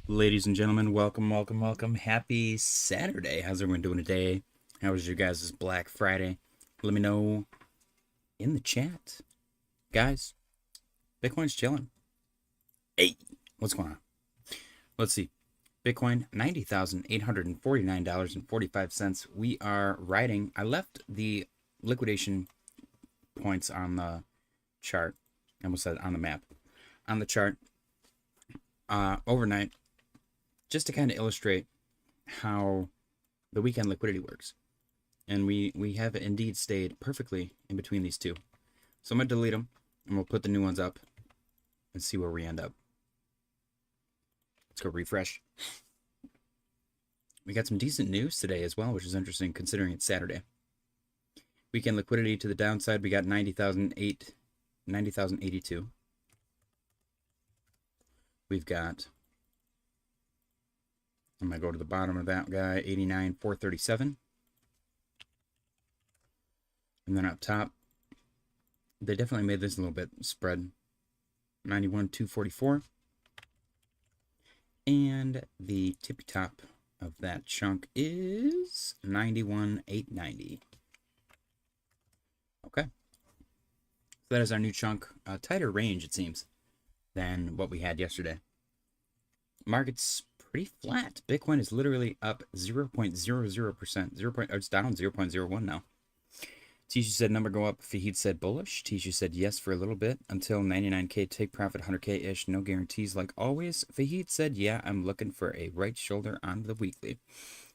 Ladies and gentlemen, welcome, welcome, welcome. Happy Saturday. How's everyone doing today? How was your guys' Black Friday? Let me know in the chat. Guys, Bitcoin's chilling. Hey, what's going on? Let's see. Bitcoin, $90,849.45. We are riding. I left the liquidation points on the chart. I almost said on the map. On the chart overnight, just to kind of illustrate how the weekend liquidity works. And we have indeed stayed perfectly in between these two. So I'm going to delete them, and we'll put the new ones up and see where we end up. Let's go refresh. We got some decent news today as well, which is interesting considering it's Saturday. Weekend liquidity to the downside, we got 90,082. We've got, I'm going to go to the bottom of that guy, 89,437. And then up top, they definitely made this a little bit spread. 91,244. And the tippy top of that chunk is 91,890. Okay. So that is our new chunk. A tighter range, it seems, than what we had yesterday. Market's pretty flat. Bitcoin is literally up 0.00%. It's down 0.01 now. Tishu said number go up. Fahid said bullish. Tishu said yes for a little bit until 99K take profit, 100K-ish. No guarantees like always. Fahid said, yeah, I'm looking for a right shoulder on the weekly.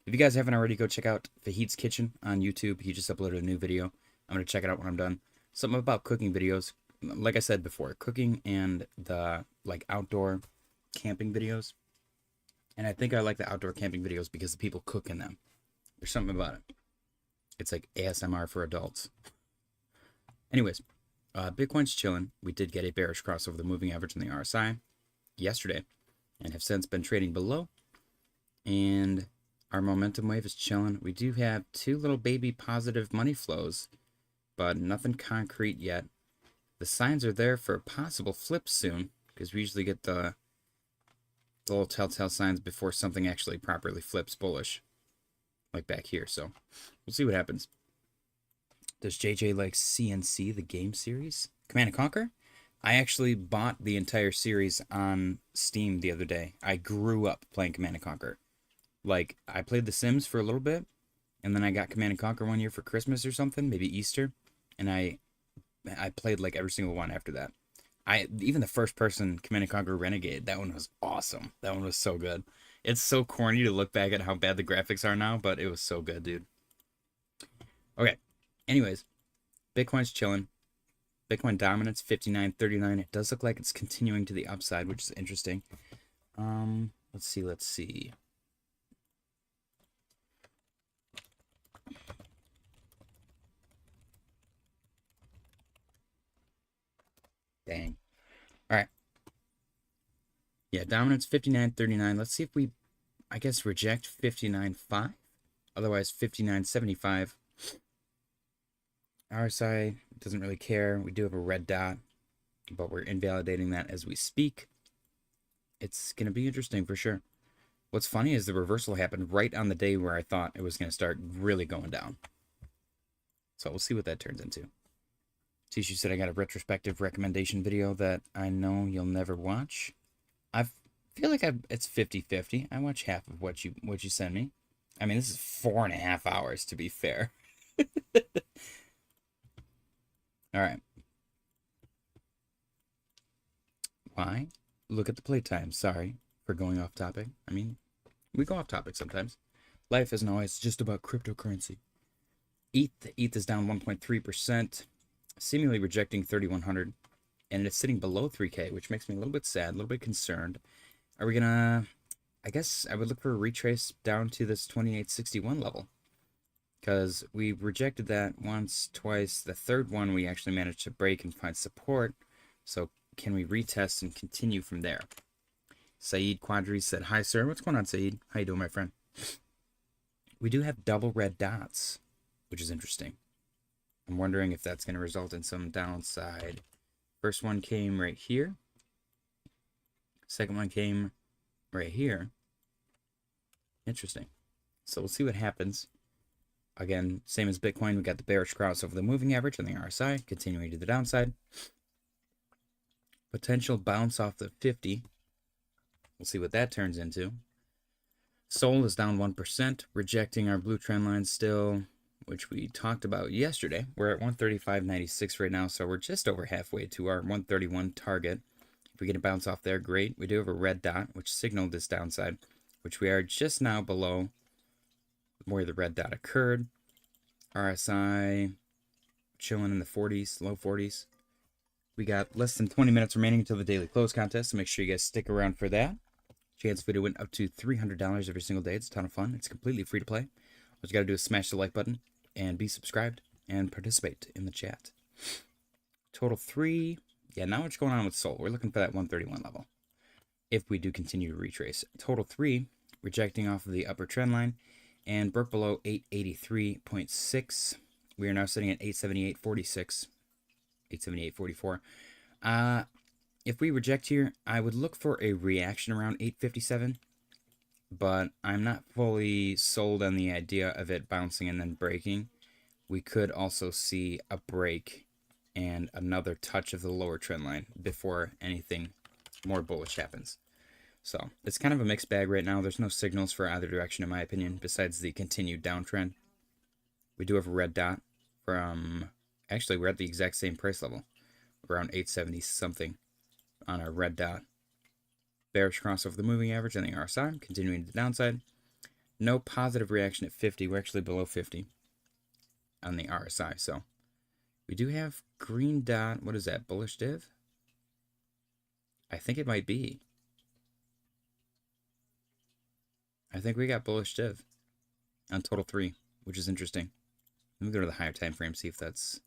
If you guys haven't already, go check out Fahid's Kitchen on YouTube. He just uploaded a new video. I'm going to check it out when I'm done. Something about cooking videos. Like I said before, cooking and the outdoor camping videos. And I think I like the outdoor camping videos because the people cook in them. There's something about it. It's like ASMR for adults. Anyways, Bitcoin's chilling. We did get a bearish cross over the moving average in the RSI yesterday and have since been trading below. And our momentum wave is chilling. We do have two little baby positive money flows, but nothing concrete yet. The signs are there for possible flips soon because we usually get the little telltale signs before something actually properly flips bullish, like back here. So we'll see what happens. Does JJ like CNC, the game series? Command & Conquer? I actually bought the entire series on Steam the other day. I grew up playing Command & Conquer. Like, I played The Sims for a little bit, and then I got Command & Conquer one year for Christmas or something, maybe Easter, and I played like every single one after that. Even the first person Command & Conquer Renegade, that one was awesome. That one was so good. It's so corny to look back at how bad the graphics are now, but it was so good, dude. Okay. Anyways, Bitcoin's chilling. Bitcoin dominance 59.39. It does look like it's continuing to the upside, which is interesting. Let's see. Dang. All right. Yeah, dominance 59.39. Let's see if we, I guess, reject 59.5. Otherwise, 59.75. RSI doesn't really care. We do have a red dot, but we're invalidating that as we speak. It's going to be interesting for sure. What's funny is the reversal happened right on the day where I thought it was going to start really going down. So we'll see what that turns into. Tishu said I got a retrospective recommendation video that I know you'll never watch. I feel like it's 50-50. I watch half of what you send me. I mean, this is 4.5 hours to be fair. All right. Why? Look at the playtime. Sorry for going off topic. I mean, we go off topic sometimes. Life isn't always just about cryptocurrency. ETH is down 1.3%, seemingly rejecting 3,100, and it's sitting below 3K, which makes me a little bit sad, a little bit concerned. Are we gonna? I guess I would look for a retrace down to this 2861 level, because we rejected that once, twice. The third one we actually managed to break and find support. So can we retest and continue from there? Saeed Quadri said, hi, sir. What's going on, Saeed? How you doing, my friend? We do have double red dots, which is interesting. I'm wondering if that's going to result in some downside. First one came right here. Second one came right here. Interesting. So we'll see what happens. Again, same as Bitcoin, we got the bearish cross over the moving average on the RSI, continuing to the downside. Potential bounce off the 50. We'll see what that turns into. Sol is down 1%, rejecting our blue trend line still, which we talked about yesterday. We're at 135.96 right now, so we're just over halfway to our 131 target. If we get a bounce off there, great. We do have a red dot, which signaled this downside, which we are just now below where the red dot occurred. RSI chilling in the 40s, low 40s. We got less than 20 minutes remaining until the daily close contest, so make sure you guys stick around for that. Chance video went up to $300 every single day. It's a ton of fun. It's completely free to play. All you got to do is smash the like button and be subscribed and participate in the chat. Total 3. Yeah, now what's going on with Sol? We're looking for that 131 level. If we do continue to retrace. Total 3, rejecting off of the upper trend line and broke below 883.6. We are now sitting at 878.46. 878.44. If we reject here, I would look for a reaction around 857, but I'm not fully sold on the idea of it bouncing and then breaking. We could also see a break and another touch of the lower trend line before anything more bullish happens. So it's kind of a mixed bag right now. There's no signals for either direction, in my opinion, besides the continued downtrend. We do have a red dot from... Actually, we're at the exact same price level, around 870 something on our red dot. Bearish cross over the moving average on the RSI, continuing to the downside. No positive reaction at 50. We're actually below 50 on the RSI. So we do have green dot. What is that? Bullish div? I think it might be. I think we got bullish div on total 3, which is interesting. Let me go to the higher time frame, see if that's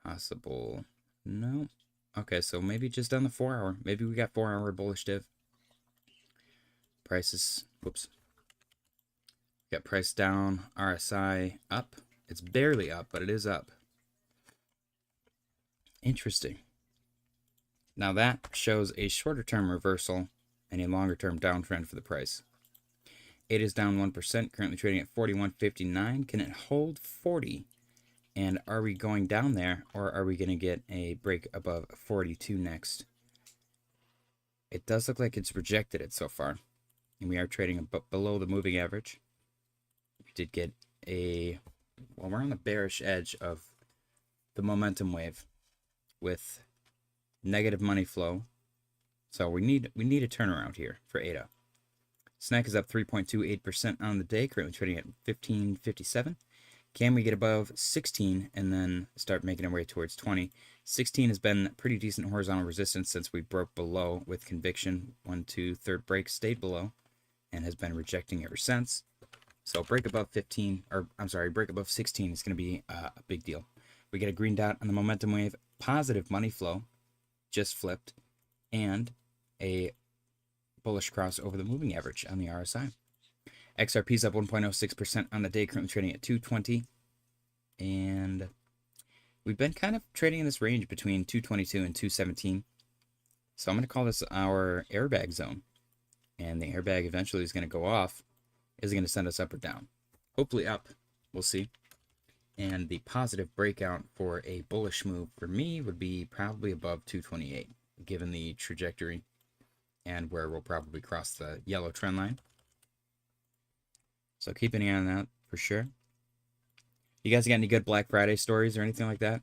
possible. No. Okay, so maybe just on the 4 hour. Maybe we got 4 hour bullish div. Prices, whoops. Got price down, RSI up. It's barely up, but it is up. Interesting. Now that shows a shorter term reversal and a longer term downtrend for the price. It is down 1%, currently trading at 41.59. Can it hold 40? And are we going down there, or are we going to get a break above 42 next? It does look like it's rejected it so far, and we are trading below the moving average. We did get a... Well, we're on the bearish edge of the momentum wave with negative money flow. So we need a turnaround here for ADA. Snack is up 3.28% on the day, currently trading at 15.57. Can we get above 16 and then start making our way towards 20? 16 has been pretty decent horizontal resistance since we broke below with conviction. 1, 2, third break stayed below and has been rejecting ever since. So break above 15, or I'm sorry, break above 16 is going to be a big deal. We get a green dot on the momentum wave, positive money flow, just flipped, and a bullish cross over the moving average on the RSI. XRP is up 1.06% on the day, currently trading at 220. And we've been kind of trading in this range between 222 and 217. So I'm going to call this our airbag zone. And the airbag eventually is going to go off. Is it going to send us up or down? Hopefully up. We'll see. And the positive breakout for a bullish move for me would be probably above 228, given the trajectory and where we'll probably cross the yellow trend line. So keep an eye on that for sure. You guys got any good Black Friday stories or anything like that?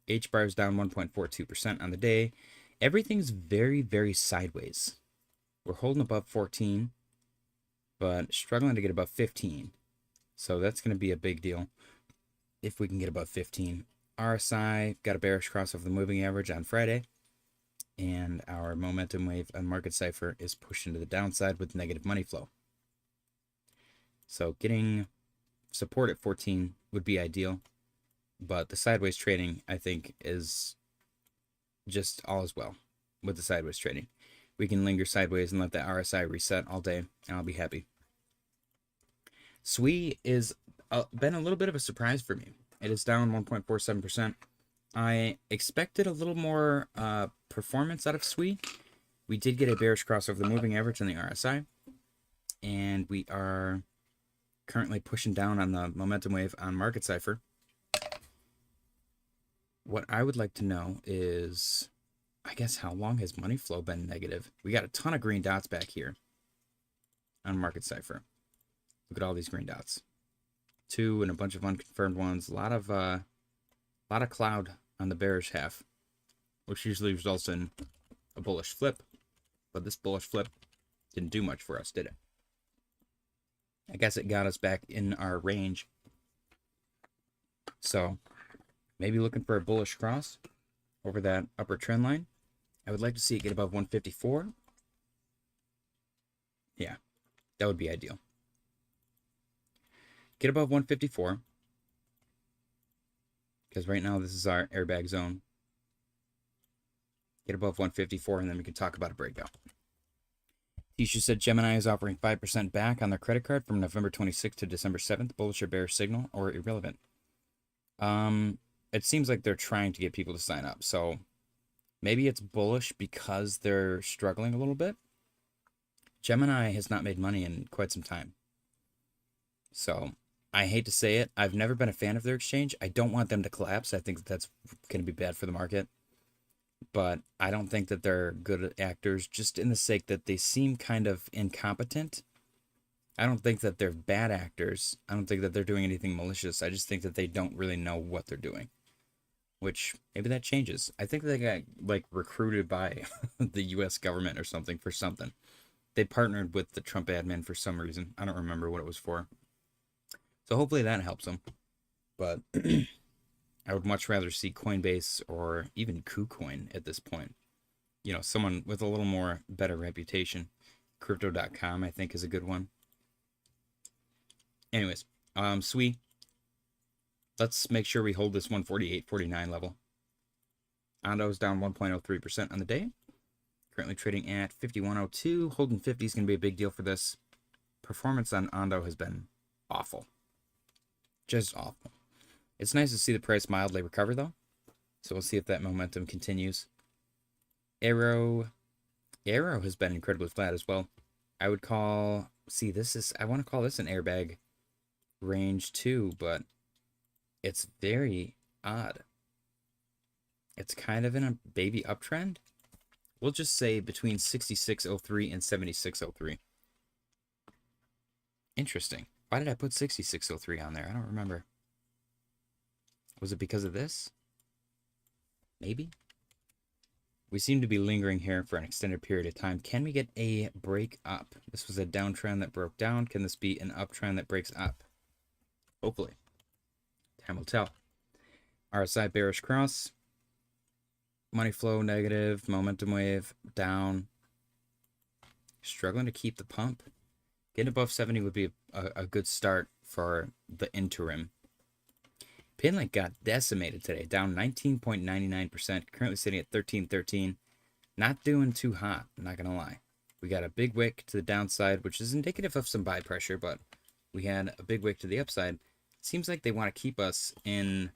H-bar is down 1.42% on the day. Everything's very, very sideways. We're holding above 14, but struggling to get above 15. So that's going to be a big deal if we can get above 15. RSI got a bearish cross over the moving average on Friday. And our momentum wave on Market Cipher is pushed into the downside with negative money flow. So getting support at 14 would be ideal. But the sideways trading, I think, is just all as well with the sideways trading. We can linger sideways and let the RSI reset all day, and I'll be happy. SWE is been a little bit of a surprise for me. It is down 1.47%. I expected a little more performance out of SWE, We did get a bearish cross over the moving average on the RSI, and we are currently pushing down on the momentum wave on Market Cipher. What I would like to know is, I guess, how long has money flow been negative? We got a ton of green dots back here on Market Cipher. Look at all these green dots. 2 and a bunch of unconfirmed ones. A lot of cloud on the bearish half, which usually results in a bullish flip. But this bullish flip didn't do much for us, did it? I guess it got us back in our range. So maybe looking for a bullish cross over that upper trend line. I would like to see it get above 154. Yeah, that would be ideal. Get above 154. Because right now this is our airbag zone. Get above 154 and then we can talk about a breakout. Tisha said Gemini is offering 5% back on their credit card from November 26th to December 7th. Bullish or bearish signal or irrelevant? It seems like they're trying to get people to sign up. So maybe it's bullish because they're struggling a little bit. Gemini has not made money in quite some time. So I hate to say it. I've never been a fan of their exchange. I don't want them to collapse. I think that's going to be bad for the market. But I don't think that they're good actors, just in the sake that they seem kind of incompetent. I don't think that they're bad actors. I don't think that they're doing anything malicious. I just think that they don't really know what they're doing. Which, maybe that changes. I think they got, like, recruited by the U.S. government or something for something. They partnered with the Trump admin for some reason. I don't remember what it was for. So hopefully that helps them. But I would much rather see Coinbase or even KuCoin at this point. You know, someone with a little more better reputation. Crypto.com, I think, is a good one. Anyways, SWE. Let's make sure we hold this 148.49 level. Ondo is down 1.03% on the day. Currently trading at 51.02. Holding 50 is going to be a big deal for this. Performance on Ondo has been awful. Just awful. It's nice to see the price mildly recover, though. So we'll see if that momentum continues. Arrow has been incredibly flat as well. I would call... See, I want to call this an airbag range too, but it's very odd. It's kind of in a baby uptrend. We'll just say between 66.03 and 76.03. Interesting. Why did I put 66.03 on there? I don't remember. Was it because of this? Maybe? We seem to be lingering here for an extended period of time. Can we get a break up? This was a downtrend that broke down. Can this be an uptrend that breaks up? Hopefully. Time will tell. RSI bearish cross. Money flow negative. Momentum wave down. Struggling to keep the pump. Getting above 70 would be a good start for the interim. Pinlink got decimated today, down 19.99%, currently sitting at 13.13. Not doing too hot, I'm not going to lie. We got a big wick to the downside, which is indicative of some buy pressure, but we had a big wick to the upside. It seems like they want to keep us in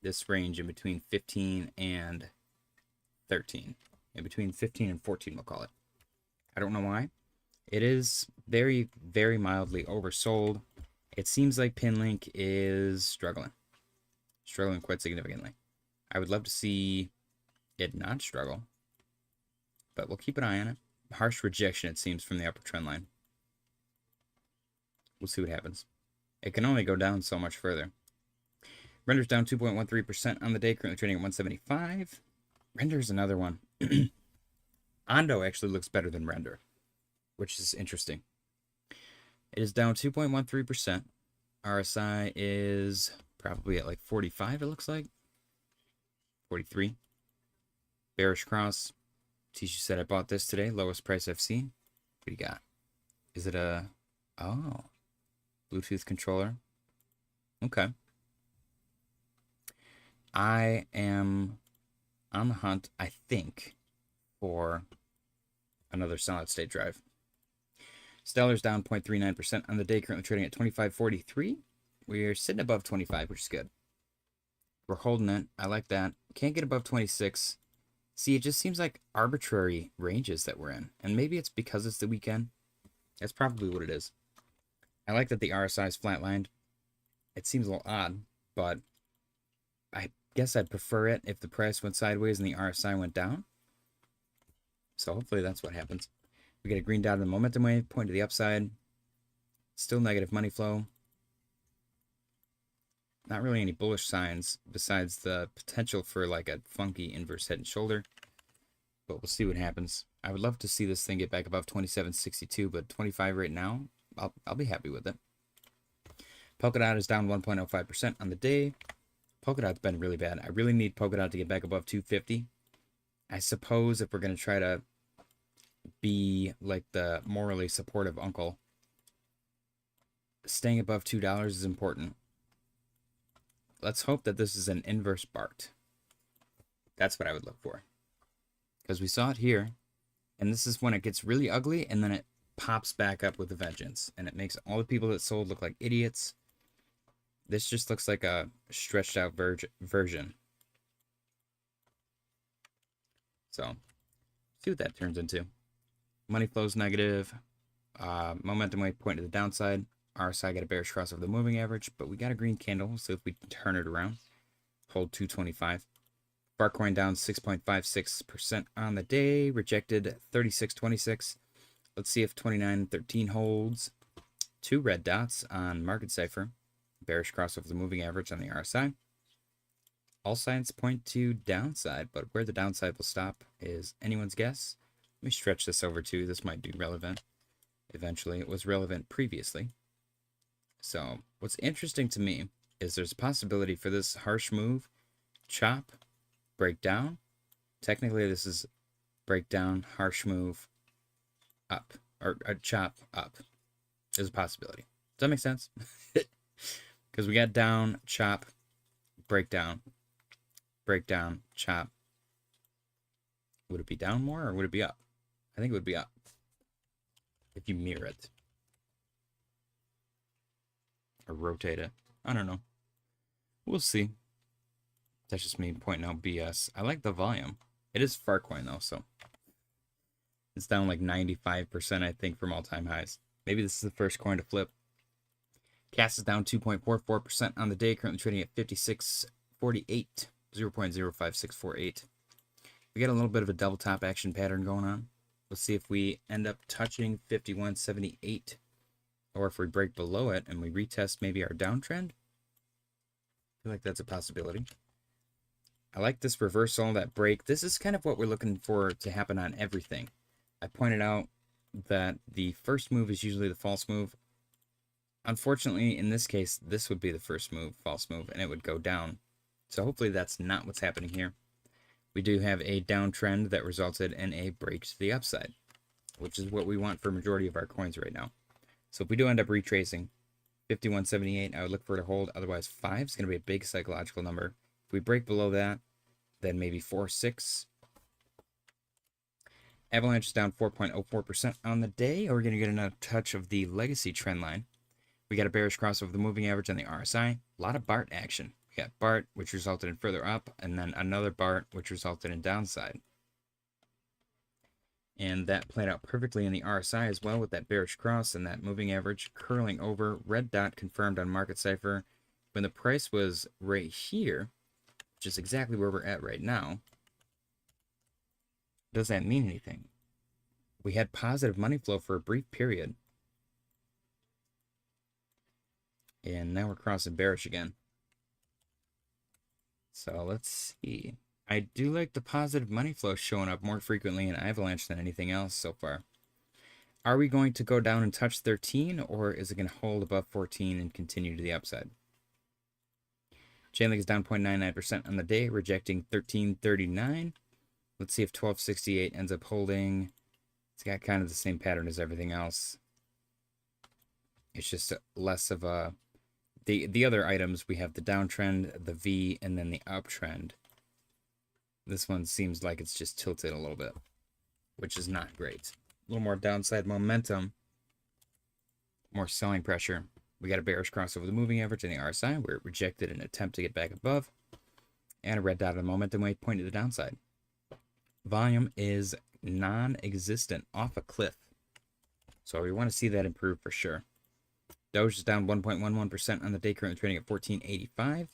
this range in between 15 and 13. In between 15 and 14, we'll call it. I don't know why. It is very, very mildly oversold. It seems like Pinlink is struggling. Struggling quite significantly. I would love to see it not struggle, but we'll keep an eye on it. Harsh rejection, it seems, from the upper trend line. We'll see what happens. It can only go down so much further. Render's down 2.13% on the day, currently trading at 175. Render's another one. Ondo actually looks better than Render, which is interesting. It is down 2.13%. RSI is probably at like 45, it looks like. 43. Bearish cross. Tisha said I bought this today. Lowest price I've seen. What do you got? Is it a... Oh. Bluetooth controller. Okay. I am on the hunt, I think, for another solid state drive. Stellar's down 0.39% on the day, currently trading at 25.43. We're sitting above 25, which is good. We're holding it. I like that. Can't get above 26. See, it just seems like arbitrary ranges that we're in. And maybe it's because it's the weekend. That's probably what it is. I like that the RSI is flatlined. It seems a little odd, but I guess I'd prefer it if the price went sideways and the RSI went down. So hopefully that's what happens. We get a green dot in the momentum wave, point to the upside. Still negative money flow. Not really any bullish signs besides the potential for like a funky inverse head and shoulder. But we'll see what happens. I would love to see this thing get back above 27.62, but 25 right now, I'll be happy with it. Polkadot is down 1.05% on the day. Polkadot's been really bad. I really need Polkadot to get back above 250. I suppose if we're going to try to be like the morally supportive uncle, staying above $2 is important. Let's hope that this is an inverse BART. That's what I would look for. Because we saw it here, and this is when it gets really ugly, and then it pops back up with a vengeance. And it makes all the people that sold look like idiots. This just looks like a stretched out version. So, see what that turns into. Money flows negative. Momentum wave point to the downside. RSI got a bearish cross over the moving average, but we got a green candle, so if we turn it around, hold 225. Barcoin down 6.56% on the day, rejected 36.26. Let's see if 29.13 holds. 2 red dots on market cipher. Bearish cross over the moving average on the RSI. All signs point to downside, but where the downside will stop is anyone's guess. Let me stretch this over too. This might be relevant eventually. It was relevant previously. So what's interesting to me is there's a possibility for this harsh move, chop, break down. Technically, this is break down, harsh move, up, or chop, up. There's a possibility. Does that make sense? Because we got down, chop, break down, chop. Would it be down more or would it be up? I think it would be up if you mirror it or rotate it. I don't know. We'll see. That's just me pointing out BS. I like the volume. It is Farcoin though, so it's down like 95%, I think, from all-time highs. Maybe this is the first coin to flip. CAS is down 2.44% on the day, currently trading at 56.48, 0.05648. We got a little bit of a double top action pattern going on. Let's see if we end up touching 51.78, or if we break below it and we retest maybe our downtrend. I feel like that's a possibility. I like this reversal, that break. This is kind of what we're looking for to happen on everything. I pointed out that the first move is usually the false move. Unfortunately, in this case, this would be the first move, false move, and it would go down. So hopefully that's not what's happening here. We do have a downtrend that resulted in a break to the upside, which is what we want for a majority of our coins right now. So if we do end up retracing 51.78, I would look for it to hold. Otherwise, 5 is going to be a big psychological number. If we break below that, then maybe 4.6. Avalanche is down 4.04% on the day. Or we're going to get another touch of the legacy trend line. We got a bearish cross over the moving average on the RSI. A lot of BART action. We got BART, which resulted in further up, and then another BART, which resulted in downside. And that played out perfectly in the RSI as well, with that bearish cross and that moving average curling over. Red dot confirmed on market cipher. When the price was right here, which is exactly where we're at right now, does that mean anything? We had positive money flow for a brief period. And now we're crossing bearish again. So let's see. I do like the positive money flow showing up more frequently in Avalanche than anything else so far. Are we going to go down and touch 13, or is it going to hold above 14 and continue to the upside? Chainlink is down 0.99% on the day, rejecting 13.39. Let's see if 12.68 ends up holding. It's got kind of the same pattern as everything else. It's just less of a... The other items, we have the downtrend, the V, and then the uptrend. This one seems like it's just tilted a little bit, which is not great. A little more downside momentum, more selling pressure. We got a bearish cross over the moving average and the RSI, where it rejected an attempt to get back above, and a red dot on the momentum wave pointing to the downside. Volume is non-existent, off a cliff. So we want to see that improve for sure. Doge is down 1.11% on the day, currently trading at 1485.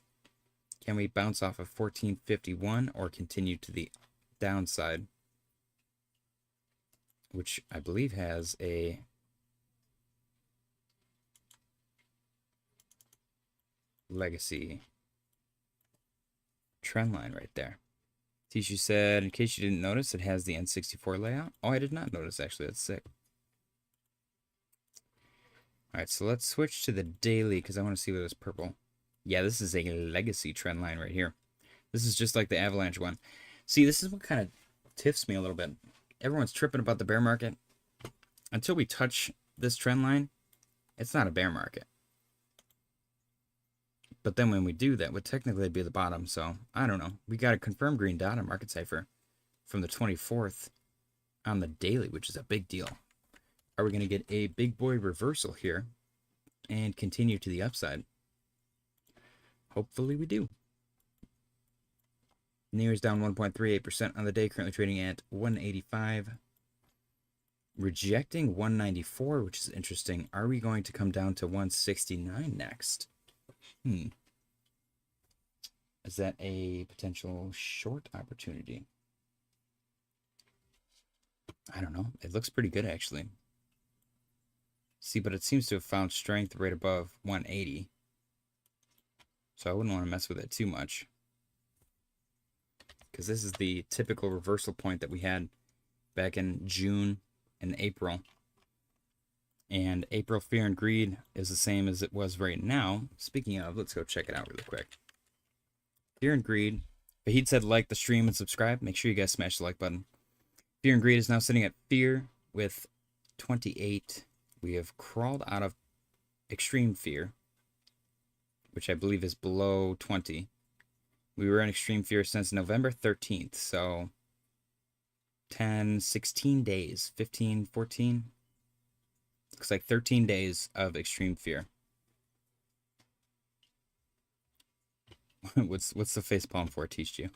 Can we bounce off of 1451 or continue to the downside? Which I believe has a legacy trend line right there. Tishu said, in case you didn't notice, it has the N64 layout. Oh, I did not notice, actually. That's sick. Alright, so let's switch to the daily because I want to see what is purple. Yeah, this is a legacy trend line right here. This is just like the avalanche one. See, this is what kind of tiffs me a little bit. Everyone's tripping about the bear market. Until we touch this trend line, it's not a bear market. But then when we do that, would technically be the bottom. So, I don't know. We got a confirmed green dot on Market Cipher from the 24th on the daily, which is a big deal. Are we going to get a big boy reversal here and continue to the upside? Hopefully we do. NIR is down 1.38% on the day, currently trading at 185. Rejecting 194, which is interesting. Are we going to come down to 169 next? Is that a potential short opportunity? I don't know. It looks pretty good, actually. See, but it seems to have found strength right above 180. So I wouldn't want to mess with it too much. Because this is the typical reversal point that we had back in June and April. And April Fear and Greed is the same as it was right now. Speaking of, let's go check it out really quick. Fear and Greed. Fahid said like the stream and subscribe. Make sure you guys smash the like button. Fear and Greed is now sitting at Fear with 28. We have crawled out of Extreme Fear, which I believe is below 20. We were in Extreme Fear since November 13th, so 10, 16 days, 15, 14. Looks like 13 days of Extreme Fear. What's the facepalm for, teach you?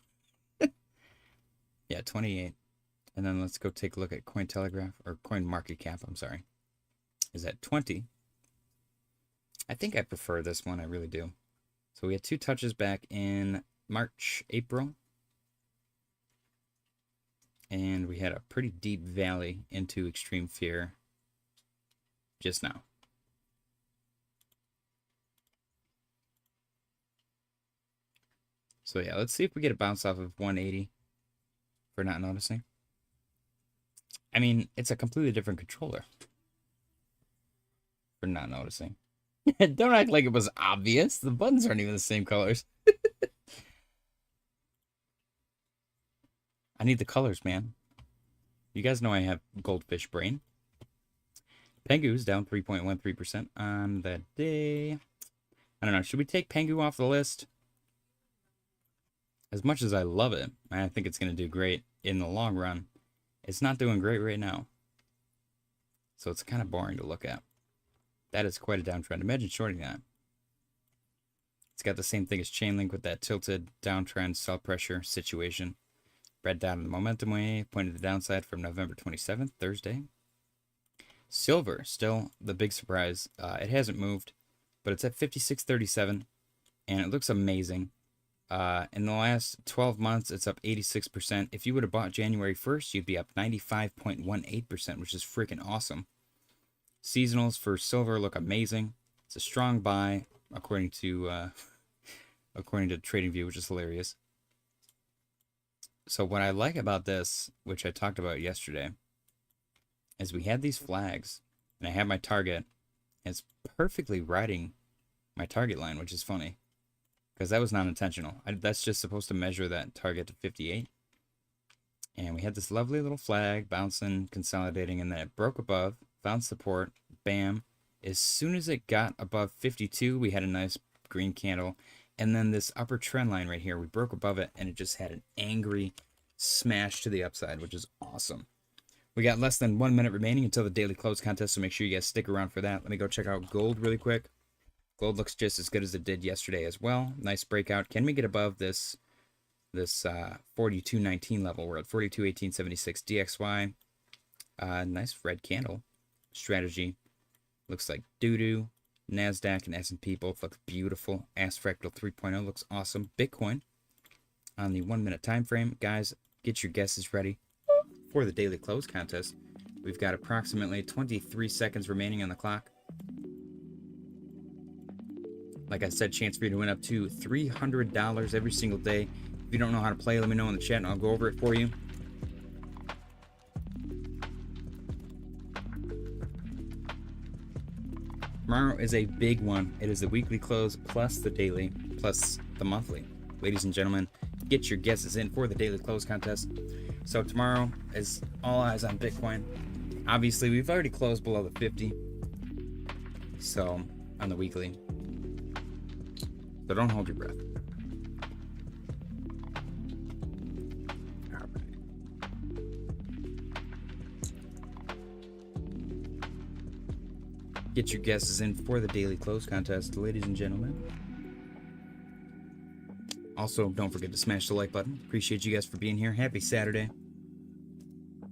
Yeah, 28. And then let's go take a look at Cointelegraph, or CoinMarketCap, I'm sorry. Is at 20. I think I prefer this one, I really do. So we had two touches back in March, April. And we had a pretty deep valley into Extreme Fear just now. So yeah, let's see if we get a bounce off of 180 for not noticing. I mean, it's a completely different controller for not noticing. Don't act like it was obvious. The buttons aren't even the same colors. I need the colors, man. You guys know I have goldfish brain. Pengu's down 3.13% on the day. I don't know. Should we take Pengu off the list? As much as I love it, I think it's going to do great in the long run. It's not doing great right now. So it's kind of boring to look at. That is quite a downtrend. Imagine shorting that. It's got the same thing as Chainlink with that tilted downtrend sell pressure situation. Red dot on the momentum wave, pointed to the downside from November 27th, Thursday. Silver, still the big surprise. It hasn't moved, but it's at 56.37, and it looks amazing. In the last 12 months, it's up 86%. If you would have bought January 1st, you'd be up 95.18%, which is freaking awesome. Seasonals for silver look amazing. It's a strong buy, according to TradingView, which is hilarious. So what I like about this, which I talked about yesterday, is we had these flags, and I have my target, and it's perfectly riding my target line, which is funny, because that was not intentional. That's just supposed to measure that target to 58. And we had this lovely little flag bouncing, consolidating, and then it broke above, found support, bam. As soon as it got above 52, we had a nice green candle. And then this upper trend line right here, we broke above it, and it just had an angry smash to the upside, which is awesome. We got less than 1 minute remaining until the daily close contest, so make sure you guys stick around for that. Let me go check out gold really quick. Gold looks just as good as it did yesterday as well. Nice breakout. Can we get above this this 42.19 level. We're at 42.1876 DXY. Nice red candle. Strategy looks like doo-doo. NASDAQ and S&P both look beautiful. Fractal 3.0 looks awesome. Bitcoin on the 1 minute time frame. Guys, get your guesses ready for the daily close contest. We've got approximately 23 seconds remaining on the clock. Like I said, chance for you to win up to $300 every single day. If you don't know how to play, let me know in the chat and I'll go over it for you. Tomorrow is a big one. It is the weekly close plus the daily plus the monthly. Ladies and gentlemen, get your guesses in for the daily close contest. So tomorrow is all eyes on Bitcoin. Obviously, we've already closed below the 50. So on the weekly. So don't hold your breath. All right. Get your guesses in for the daily close contest, ladies and gentlemen. Also, don't forget to smash the like button. Appreciate you guys for being here. Happy Saturday.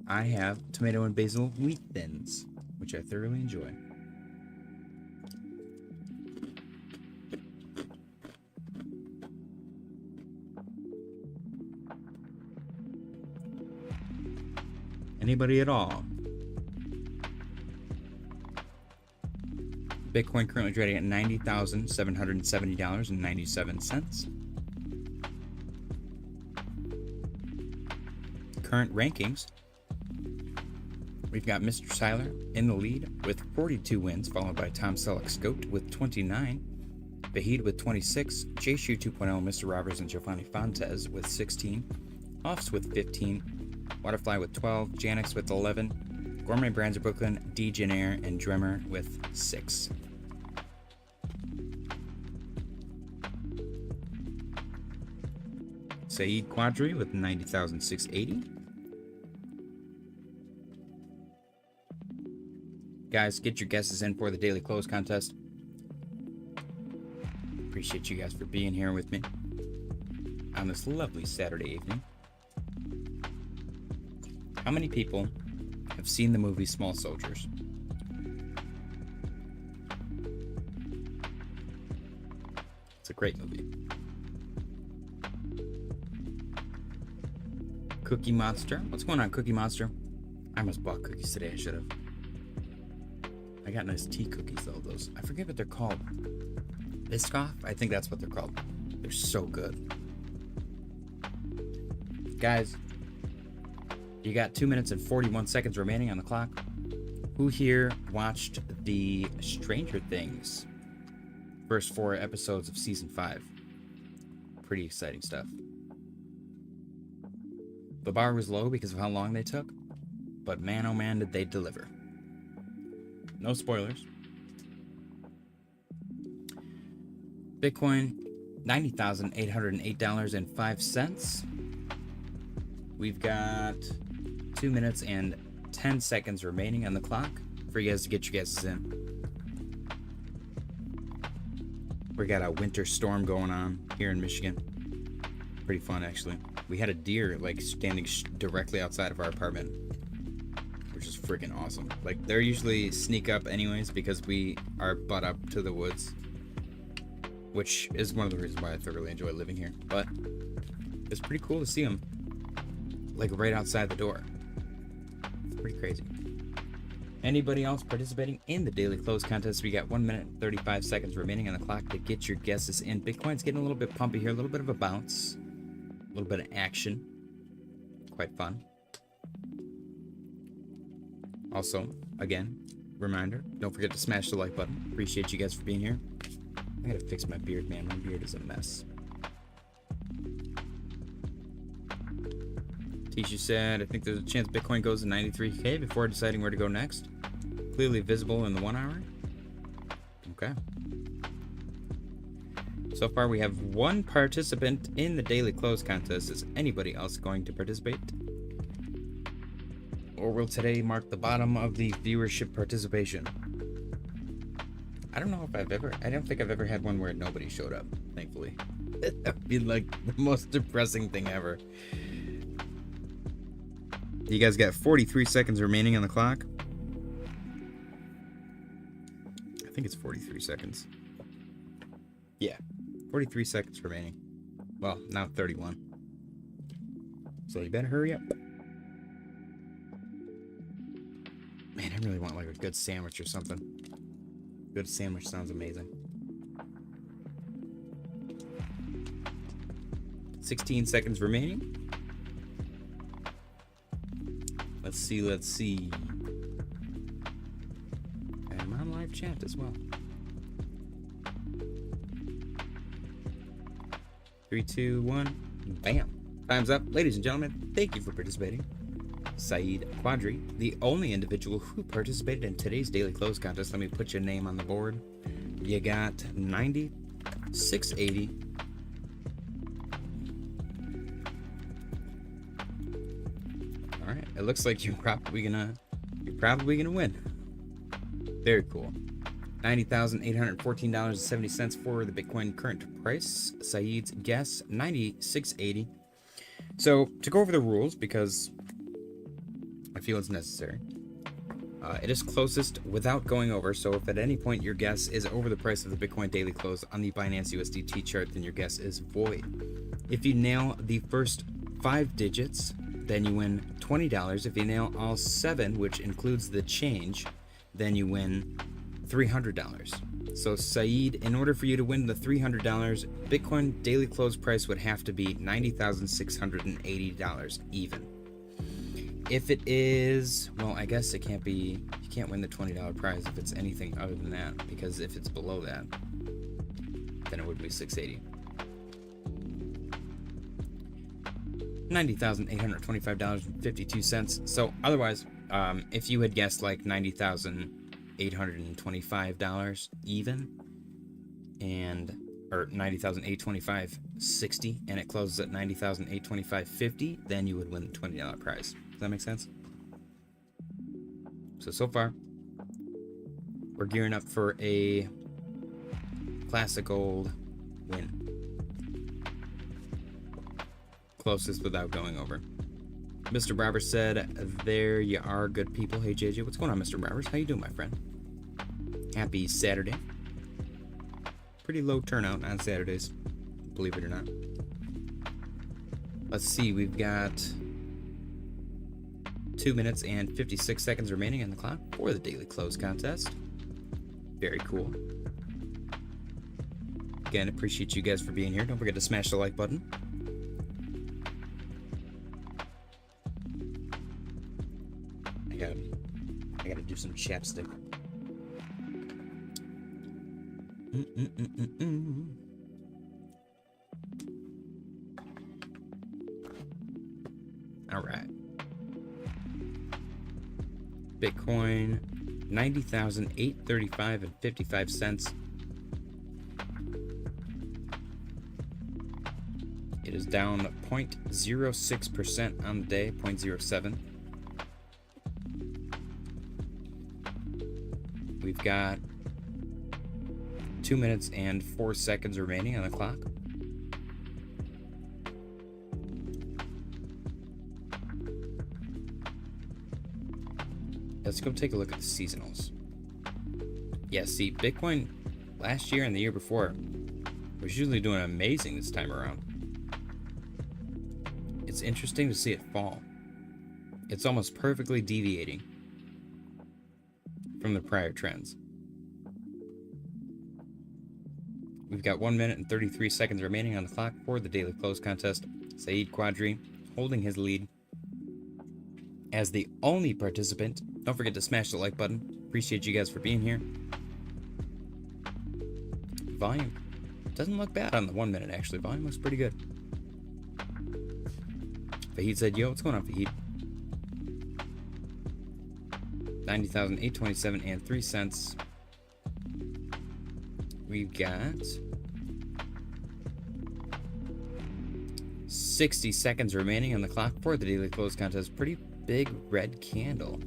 I have tomato and basil wheat thins, which I thoroughly enjoy. Anybody at all? Bitcoin currently trading at $90,770.97. Current rankings. We've got Mr. Seiler in the lead with 42 wins, followed by Tom Selleck-Scote with 29, Vahid with 26, JShoe 2.0, Mr. Roberts and Giovanni Fontes with 16, Offs with 15, Waterfly with 12, Janix with 11, Gourmet Brands of Brooklyn, DeGenaire, and Dremmer with 6. Saeed Quadri with 90,680. Guys, get your guesses in for the daily close contest. Appreciate you guys for being here with me on this lovely Saturday evening. How many people have seen the movie Small Soldiers? It's a great movie. Cookie Monster. What's going on, Cookie Monster? I almost bought cookies today. I should have. I got nice tea cookies though. Those, I forget what they're called. Biscoff? I think that's what they're called. They're so good. Guys, you got 2 minutes and 41 seconds remaining on the clock. Who here watched the Stranger Things first 4 episodes of season 5? Pretty exciting stuff. The bar was low because of how long they took, but man oh man did they deliver. No spoilers. Bitcoin, $90,808.05. We've got 2 minutes and 10 seconds remaining on the clock for you guys to get your guesses in. We got a winter storm going on here in Michigan. Pretty fun, actually. We had a deer like standing directly outside of our apartment, which is freaking awesome. Like, they're usually sneak up anyways because we are butt up to the woods, which is one of the reasons why I thoroughly enjoy living here. But it's pretty cool to see them like right outside the door. It's pretty crazy. Anybody else participating in the daily close contest? We got 1 minute and 35 seconds remaining on the clock to get your guesses in. Bitcoin's getting a little bit pumpy here, a little bit of a bounce, a little bit of action. Quite fun. Also, again, reminder, don't forget to smash the like button. Appreciate you guys for being here. I gotta fix my beard, man. My beard is a mess. Tisha said, I think there's a chance Bitcoin goes to 93K before deciding where to go next. Clearly visible in the 1 hour. Okay. So far, we have 1 participant in the daily close contest. Is anybody else going to participate? Or will today mark the bottom of the viewership participation? I don't think I've ever had one where nobody showed up, thankfully. That would be like the most depressing thing ever. You guys got 43 seconds remaining on the clock. I think it's 43 seconds. Yeah, 43 seconds remaining. Well, now 31. So you better hurry up. Man, I really want like a good sandwich or something. Good sandwich sounds amazing. 16 seconds remaining. Let's see. I'm on live chat as well. 3, 2, 1. Bam. Time's up. Ladies and gentlemen, thank you for participating. Saeed Quadri, the only individual who participated in today's daily close contest. Let me put your name on the board. You got 90, 680. All right, it looks like you're probably gonna win. Very cool. $90,814.70 for the Bitcoin current price. Saeed's guess, 96.80. So to go over the rules, because I feel it's necessary. It is closest without going over, so if at any point your guess is over the price of the Bitcoin daily close on the Binance USDT chart, then your guess is void. If you nail the first 5 digits, then you win $20. If you nail all 7, which includes the change, then you win $300. So Saeed, in order for you to win the $300, Bitcoin daily close price would have to be $90,680 even. If it is, well, I guess it can't be, you can't win the $20 prize if it's anything other than that, because if it's below that, then it would be $680. $90,825.52. So otherwise, if you had guessed like $90,825 even, or $90,825.60, and it closes at $90,825.50, then you would win the $20 prize. Does that make sense? So far, we're gearing up for a classic old win. Closest without going over. Mr. Bravers said, there you are, good people. Hey, JJ, what's going on, Mr. Bravers? How you doing, my friend? Happy Saturday. Pretty low turnout on Saturdays, believe it or not. Let's see, we've got 2 minutes and 56 seconds remaining on the clock for the daily close contest. Very cool. Again, appreciate you guys for being here. Don't forget to smash the like button. I gotta do some chapstick. All right. Bitcoin, 90,835.55. It is down 0.06% on the day, 0.07. We've got 2 minutes and 4 seconds remaining on the clock. Let's go take a look at the seasonals. Yeah, see, Bitcoin last year and the year before was usually doing amazing this time around. It's interesting to see it fall. It's almost perfectly deviating from the prior trends. We've got 1 minute and 33 seconds remaining on the clock for the daily close contest. Saeed Quadri holding his lead as the only participant. Don't forget to smash the like button. Appreciate you guys for being here. Volume doesn't look bad on the 1 minute, actually. Volume looks pretty good. Fahid said, yo, what's going on, Fahid? 90,827.03. We've got 60 seconds remaining on the clock for the daily close contest. Pretty big red candle.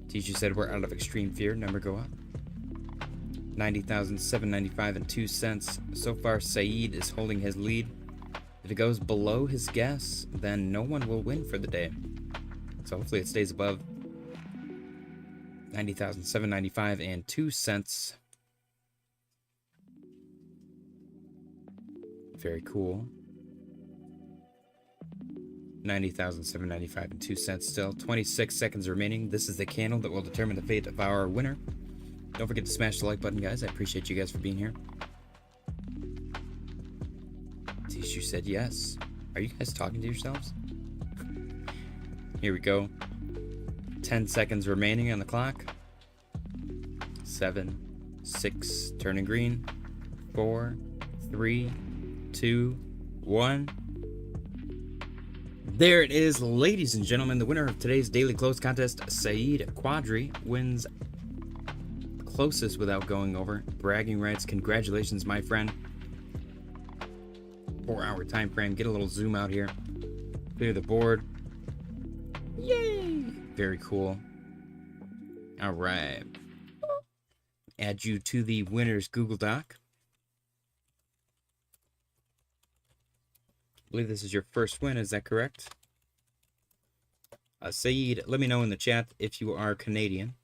Teacher said we're out of extreme fear. Number go up. 90,795 and 2 cents. So far, Saeed is holding his lead. If it goes below his guess, then no one will win for the day. So hopefully it stays above 90,795 and 2 cents. Very cool. 90,795 and 2 cents still. 26 seconds remaining. This is the candle that will determine the fate of our winner. Don't forget to smash the like button, guys. I appreciate you guys for being here. Tishu said yes. Are you guys talking to yourselves? Here we go. 10 seconds remaining on the clock. 7, 6, turning green. 4, 3, 2, 1. There it is, ladies and gentlemen. The winner of today's daily close contest, Saeed Quadri, wins closest without going over. Bragging rights. Congratulations, my friend. 4-hour time frame. Get a little zoom out here. Clear the board. Yay! Very cool. All right. Add you to the winner's Google Doc. I believe this is your first win. Is that correct? Saeed, let me know in the chat if you are Canadian,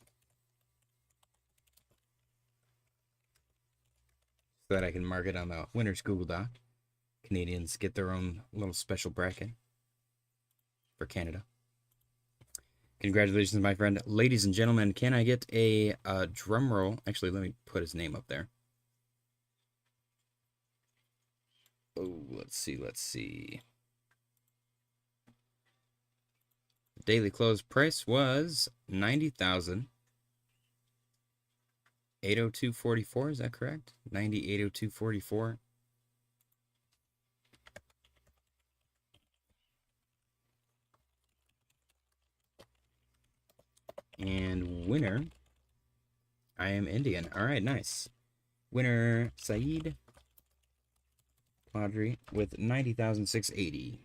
so that I can mark it on the winner's Google Doc. Canadians get their own little special bracket for Canada. Congratulations, my friend. Ladies and gentlemen, can I get a drum roll? Actually, let me put his name up there. Oh, let's see. The daily close price was 90,802.44. Is that correct? 90,802.44. And winner, I am Indian. All right, nice. Winner, Saeed Quadri with 90,680.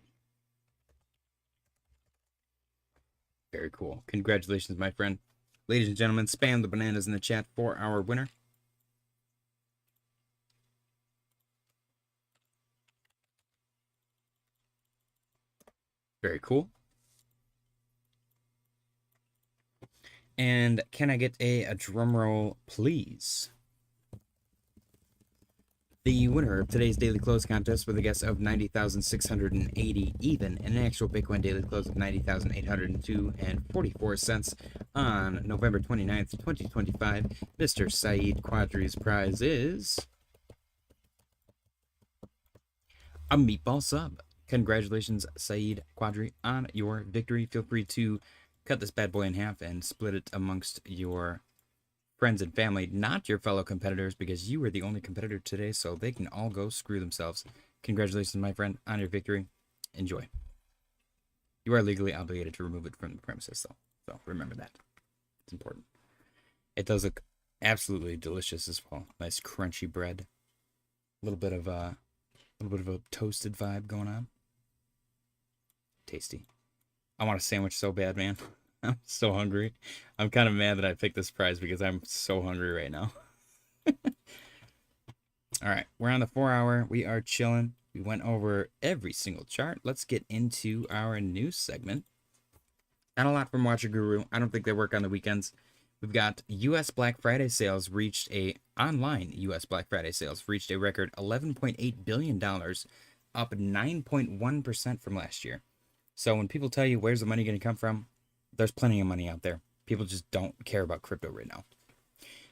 Very cool. Congratulations, my friend. Ladies and gentlemen, spam the bananas in the chat for our winner. Very cool. And can I get a drum roll, please? The winner of today's daily close contest with a guess of 90,680 even, and an actual Bitcoin daily close of 90,802 and 44 cents on November 29th, 2025, Mr. Saeed Quadri's prize is a meatball sub. Congratulations, Saeed Quadri, on your victory. Feel free to cut this bad boy in half and split it amongst your friends and family, not your fellow competitors, because you were the only competitor today, so they can all go screw themselves. Congratulations, my friend, on your victory. Enjoy. You are legally obligated to remove it from the premises, though, so remember that. It's important. It does look absolutely delicious as well. Nice crunchy bread. A little bit of a toasted vibe going on. Tasty. I want a sandwich so bad, man. I'm so hungry. I'm kind of mad that I picked this prize because I'm so hungry right now. All right, we're on the 4-hour. We are chilling. We went over every single chart. Let's get into our news segment. Not a lot from Watcher Guru. I don't think they work on the weekends. We've got U.S. Black Friday sales reached online U.S. Black Friday sales reached a record $11.8 billion, up 9.1% from last year. So when people tell you where's the money going to come from, there's plenty of money out there. People just don't care about crypto right now.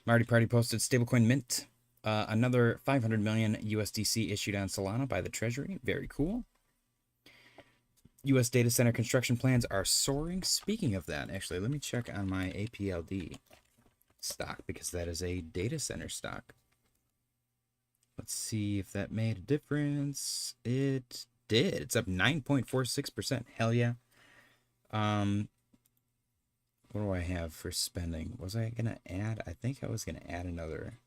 Marty Party posted stablecoin mint. Another 500 million USDC issued on Solana by the Treasury. Very cool. U.S. data center construction plans are soaring. Speaking of that, actually, let me check on my APLD stock because that is a data center stock. Let's see if that made a difference. It did. It's up 9.46%. Hell yeah. What do I have for spending? Was I going to add? I think I was going to add another.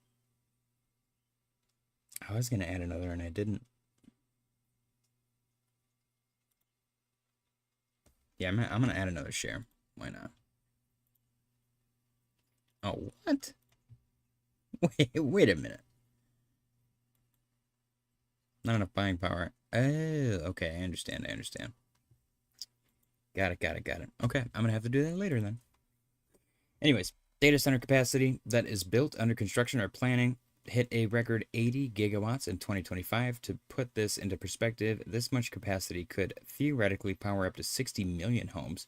And I didn't. Yeah, I'm going to add another share. Why not? Oh, what? Wait a minute. Not enough buying power. Oh, okay. I understand. Got it. Okay, I'm gonna have to do that later then. Anyways, data center capacity that is built, under construction, or planning hit a record 80 gigawatts in 2025. To put this into perspective, this much capacity could theoretically power up to 60 million homes.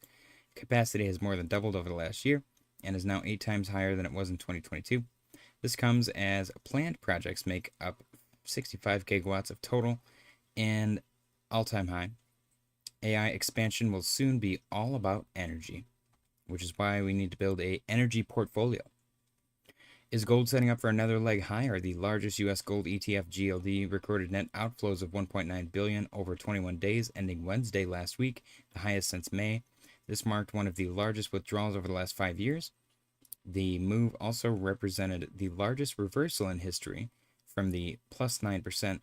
Capacity has more than doubled over the last year and is now 8 times higher than it was in 2022. This comes as planned projects make up 65 gigawatts of total and all-time high. AI expansion will soon be all about energy, which is why we need to build a energy portfolio. Is gold setting up for another leg higher? The largest U.S. gold ETF GLD recorded net outflows of 1.9 billion over 21 days, ending Wednesday last week, the highest since May. This marked one of the largest withdrawals over the last 5 years. The move also represented the largest reversal in history from the plus 9%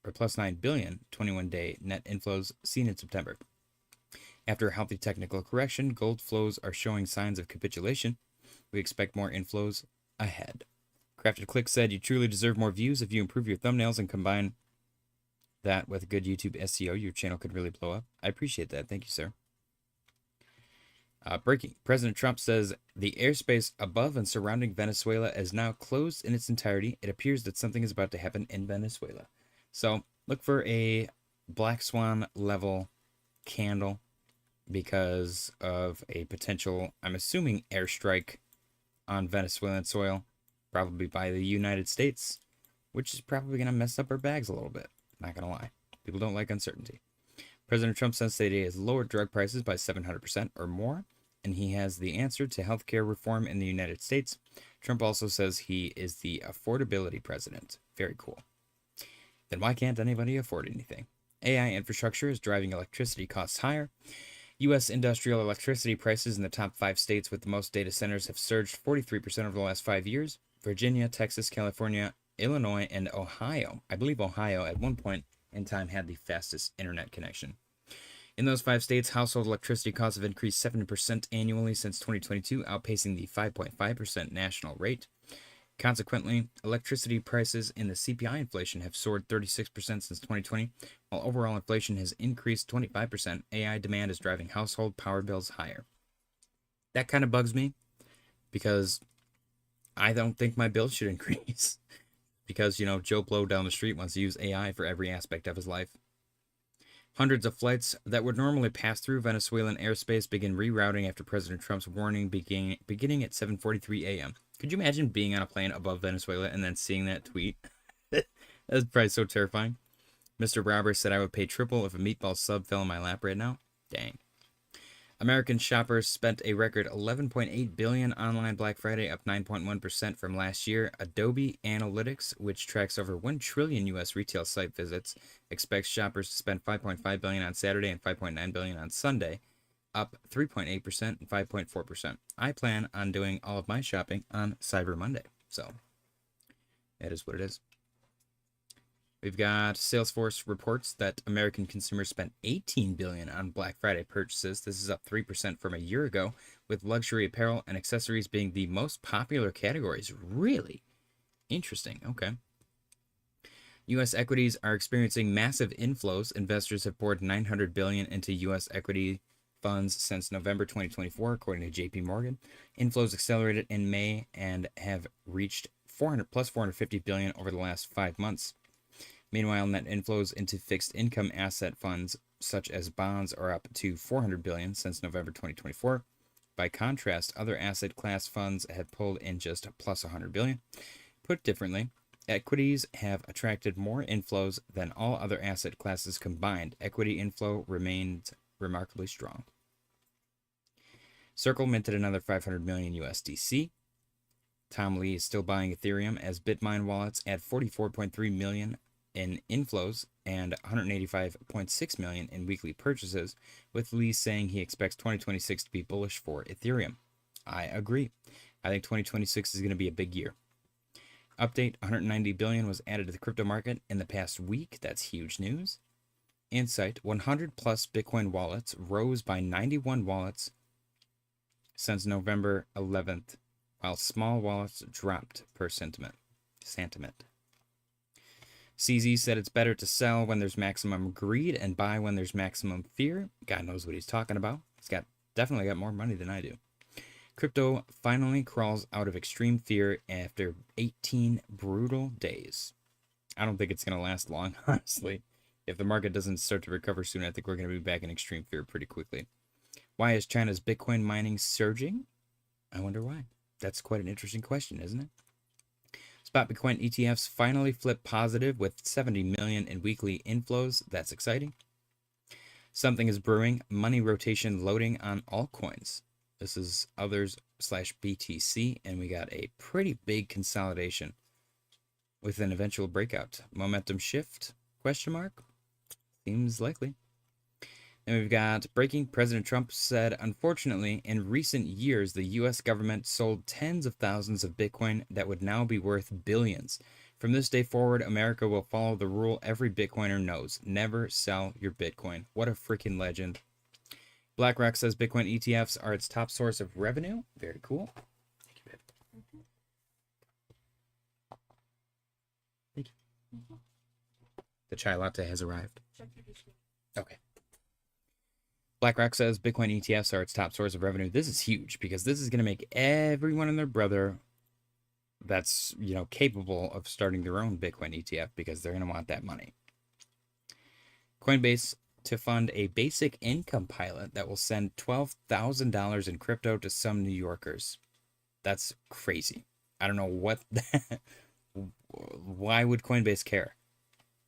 or plus 9 billion 21-day net inflows seen in September. After a healthy technical correction, gold flows are showing signs of capitulation. We expect more inflows ahead. Crafted Click said, "You truly deserve more views. If you improve your thumbnails and combine that with good YouTube SEO, your channel could really blow up." I appreciate that. Thank you, sir. Breaking. President Trump says the airspace above and surrounding Venezuela is now closed in its entirety. It appears that something is about to happen in Venezuela. So look for a black swan level candle because of a potential, I'm assuming, airstrike on Venezuelan soil, probably by the United States, which is probably going to mess up our bags a little bit. Not going to lie. People don't like uncertainty. President Trump says that he has lowered drug prices by 700% or more, and he has the answer to healthcare reform in the United States. Trump also says he is the affordability president. Very cool. Then why can't anybody afford anything? AI infrastructure is driving electricity costs higher. U.S. industrial electricity prices in the top 5 states with the most data centers have surged 43% over the last 5 years. Virginia, Texas, California, Illinois, and Ohio. I believe Ohio at one point in time had the fastest internet connection. In those 5 states, household electricity costs have increased 7% annually since 2022, outpacing the 5.5% national rate. Consequently, electricity prices in the CPI inflation have soared 36% since 2020, while overall inflation has increased 25%. AI demand is driving household power bills higher. That kind of bugs me because I don't think my bill should increase because, Joe Blow down the street wants to use AI for every aspect of his life. Hundreds of flights that would normally pass through Venezuelan airspace begin rerouting after President Trump's warning beginning at 7:43 a.m. Could you imagine being on a plane above Venezuela and then seeing that tweet? That's probably so terrifying. Mr. Roberts said I would pay triple if a meatball sub fell in my lap right now. Dang. American shoppers spent a record $11.8 billion online Black Friday, up 9.1% from last year. Adobe Analytics, which tracks over 1 trillion U.S. retail site visits, expects shoppers to spend $5.5 billion on Saturday and $5.9 billion on Sunday, up 3.8% and 5.4%. I plan on doing all of my shopping on Cyber Monday, so that is what it is. We've got Salesforce reports that American consumers spent $18 billion on Black Friday purchases. This is up 3% from a year ago, with luxury apparel and accessories being the most popular categories. Really? Interesting. Okay. U.S. equities are experiencing massive inflows. Investors have poured $900 billion into U.S. equity funds since November 2024, according to J.P. Morgan. Inflows accelerated in May and have reached plus 450 billion over the last 5 months. Meanwhile, net inflows into fixed income asset funds, such as bonds, are up to 400 billion since November 2024. By contrast, other asset class funds have pulled in just plus 100 billion. Put differently, equities have attracted more inflows than all other asset classes combined. Equity inflow remained remarkably strong. Circle minted another 500 million USDC. Tom Lee is still buying Ethereum as Bitmine wallets add 44.3 million in inflows and 185.6 million in weekly purchases, with Lee saying he expects 2026 to be bullish for Ethereum. I agree. I think 2026 is going to be a big year. Update: 190 billion was added to the crypto market in the past week. That's huge news. Insight: 100 plus Bitcoin wallets rose by 91 wallets since November 11th, while small wallets dropped per sentiment. Sentiment. CZ said it's better to sell when there's maximum greed and buy when there's maximum fear. God knows what he's talking about. He's definitely got more money than I do. Crypto finally crawls out of extreme fear after 18 brutal days. I don't think it's going to last long, honestly. If the market doesn't start to recover soon, I think we're going to be back in extreme fear pretty quickly. Why is China's Bitcoin mining surging? I wonder why. That's quite an interesting question, isn't it? Spot Bitcoin ETFs finally flipped positive with 70 million in weekly inflows. That's exciting. Something is brewing. Money rotation loading on altcoins. This is others/BTC, and we got a pretty big consolidation with an eventual breakout. Momentum shift? Question mark? Seems likely. Then we've got breaking. President Trump said, unfortunately, in recent years, the U.S. government sold tens of thousands of Bitcoin that would now be worth billions. From this day forward, America will follow the rule every Bitcoiner knows. Never sell your Bitcoin. What a freaking legend. BlackRock says Bitcoin ETFs are its top source of revenue. Very cool. Thank you, babe. Thank you. The chai latte has arrived. Okay. BlackRock says Bitcoin ETFs are its top source of revenue. This is huge because this is going to make everyone and their brother that's, capable of starting their own Bitcoin ETF because they're going to want that money. Coinbase to fund a basic income pilot that will send $12,000 in crypto to some New Yorkers. That's crazy. I don't know what why would Coinbase care?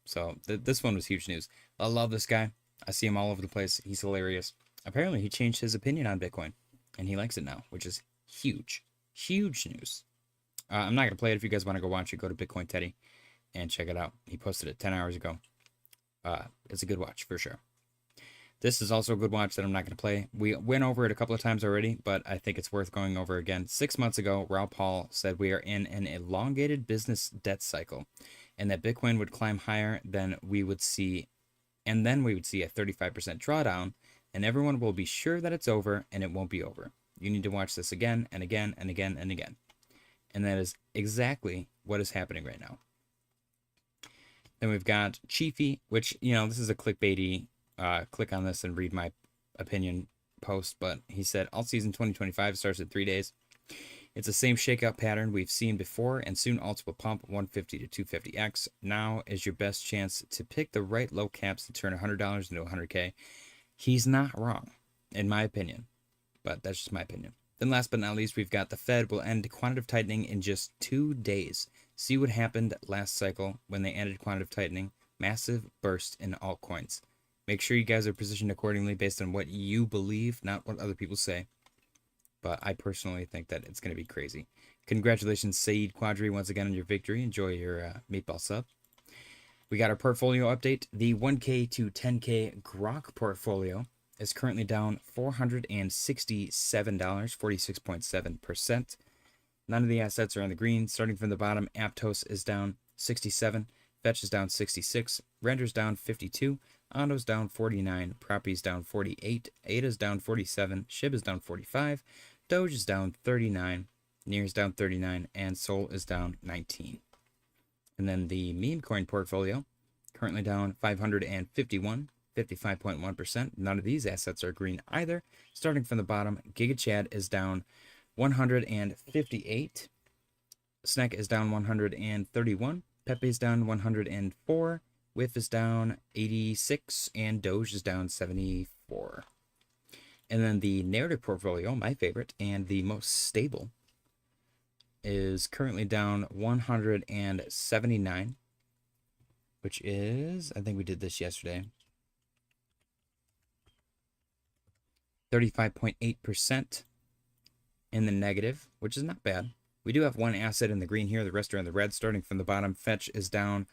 So this one was huge news. I love this guy. I see him all over the place. He's hilarious. Apparently, he changed his opinion on Bitcoin, and he likes it now, which is huge. Huge news. I'm not going to play it. If you guys want to go watch it, go to Bitcoin Teddy and check it out. He posted it 10 hours ago. It's a good watch, for sure. This is also a good watch that I'm not going to play. We went over it a couple of times already, but I think it's worth going over again. 6 months ago, Raoul Pal said we are in an elongated business debt cycle, and that Bitcoin would climb higher than we would see. And then we would see a 35% drawdown, and everyone will be sure that it's over, and it won't be over. You need to watch this again and again and again and again. And that is exactly what is happening right now. Then we've got Chiefy, which, this is a clickbaity, click on this and read my opinion post, but he said, alt season 2025 starts in 3 days. It's the same shakeout pattern we've seen before, and soon alts will pump 150 to 250x. Now is your best chance to pick the right low caps to turn $100 into 100K. He's not wrong, in my opinion, but that's just my opinion. Then last but not least, we've got the Fed will end quantitative tightening in just 2 days. See what happened last cycle when they ended quantitative tightening. Massive burst in altcoins. Make sure you guys are positioned accordingly based on what you believe, not what other people say. But I personally think that it's going to be crazy. Congratulations, Saeed Quadri, once again on your victory. Enjoy your meatball sub. We got our portfolio update. The 1K to 10K Grok portfolio is currently down $467, 46.7%. None of the assets are on the green. Starting from the bottom, Aptos is down 67, Fetch is down 66, Render's down 52, Ondo's down 49, Proppy's down 48, Ada's down 47, Shib is down 45, Doge is down 39, Near is down 39, and Sol is down 19. And then the meme coin portfolio, currently down 551, 55.1%. None of these assets are green either. Starting from the bottom, GigaChad is down 158, Snack is down 131, Pepe is down 104, Whiff is down 86, and Doge is down 74. And then the narrative portfolio, my favorite and the most stable, is currently down 179, which is, I think we did this yesterday, 35.8% in the negative, which is not bad. We do have one asset in the green here. The rest are in the red. Starting from the bottom, Fetch is down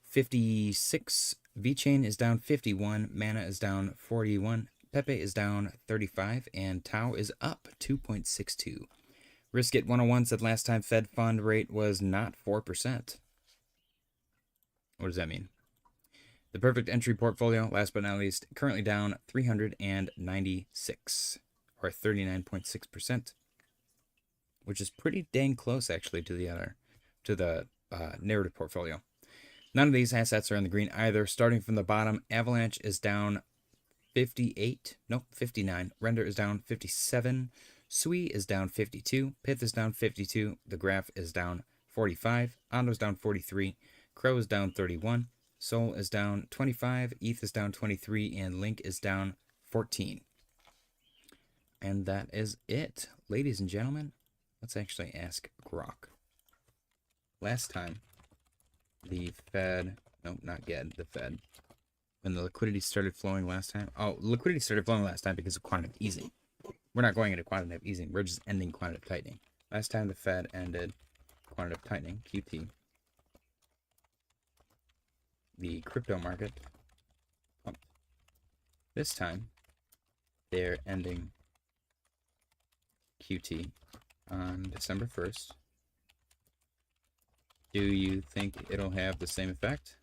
56, VeChain is down 51, Mana is down 41, Pepe is down 35, and Tau is up 2.62. Risk It 101 said last time Fed fund rate was not 4%. What does that mean? The perfect entry portfolio, last but not least, currently down 396, or 39.6%, which is pretty dang close actually to the narrative portfolio. None of these assets are in the green either. Starting from the bottom, Avalanche is down 59. Render is down 57. Sui is down 52. Pith is down 52. The Graph is down 45. Ondo's down 43. Crow is down 31. Sol is down 25. ETH is down 23. And Link is down 14. And that is it. Ladies and gentlemen, let's actually ask Grok. Last time, the Fed... Nope, not yet. The Fed. When the liquidity started flowing last time. Oh, liquidity started flowing last time because of quantitative easing. We're not going into quantitative easing. We're just ending quantitative tightening. Last time the Fed ended quantitative tightening, QT, the crypto market pumped. This time, they're ending QT on December 1st. Do you think it'll have the same effect?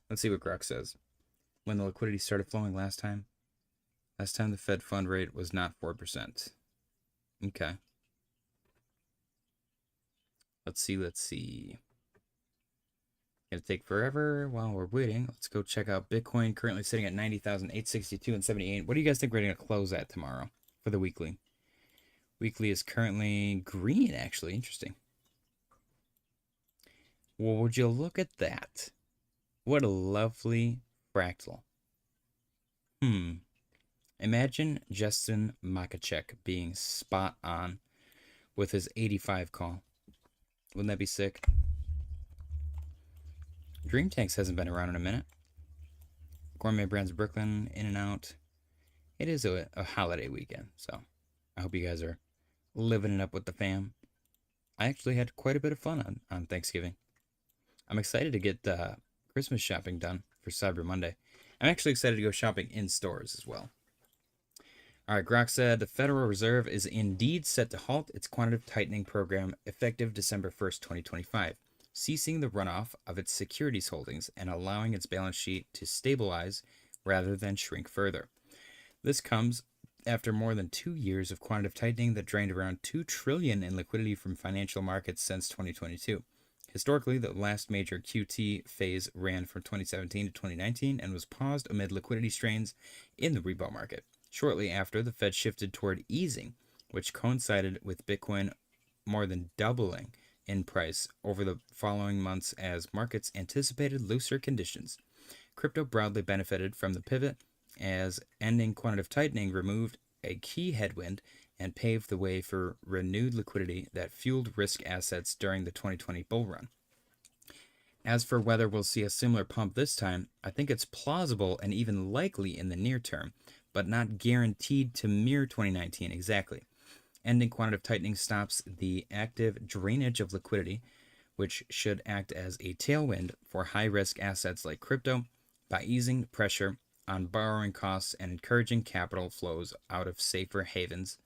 Let's see what Grok says. When the liquidity started flowing last time the Fed fund rate was not 4%. Okay. Let's see. Gonna take forever while we're waiting. Let's go check out Bitcoin, currently sitting at 90,862 and 78. What do you guys think we're gonna close at tomorrow for the weekly? Weekly is currently green, actually. Interesting. Well, would you look at that? What a lovely fractal. Imagine Justin Makachek being spot on with his 85 call. Wouldn't that be sick? Dream Tanks hasn't been around in a minute. Gourmet Brands Brooklyn, in and out. It is a holiday weekend, so I hope you guys are living it up with the fam. I actually had quite a bit of fun on Thanksgiving. I'm excited to get Christmas shopping done for Cyber Monday. I'm actually excited to go shopping in stores as well. All right, Grok said the Federal Reserve is indeed set to halt its quantitative tightening program effective December 1st, 2025, ceasing the runoff of its securities holdings and allowing its balance sheet to stabilize rather than shrink further. This comes after more than 2 years of quantitative tightening that drained around $2 trillion in liquidity from financial markets since 2022. Historically, the last major QT phase ran from 2017 to 2019 and was paused amid liquidity strains in the repo market. Shortly after, the Fed shifted toward easing, which coincided with Bitcoin more than doubling in price over the following months as markets anticipated looser conditions. Crypto broadly benefited from the pivot as ending quantitative tightening removed a key headwind and paved the way for renewed liquidity that fueled risk assets during the 2020 bull run. As for whether we'll see a similar pump this time, I think it's plausible and even likely in the near term, but not guaranteed to mirror 2019 exactly. Ending quantitative tightening stops the active drainage of liquidity, which should act as a tailwind for high-risk assets like crypto by easing pressure on borrowing costs and encouraging capital flows out of safer havens.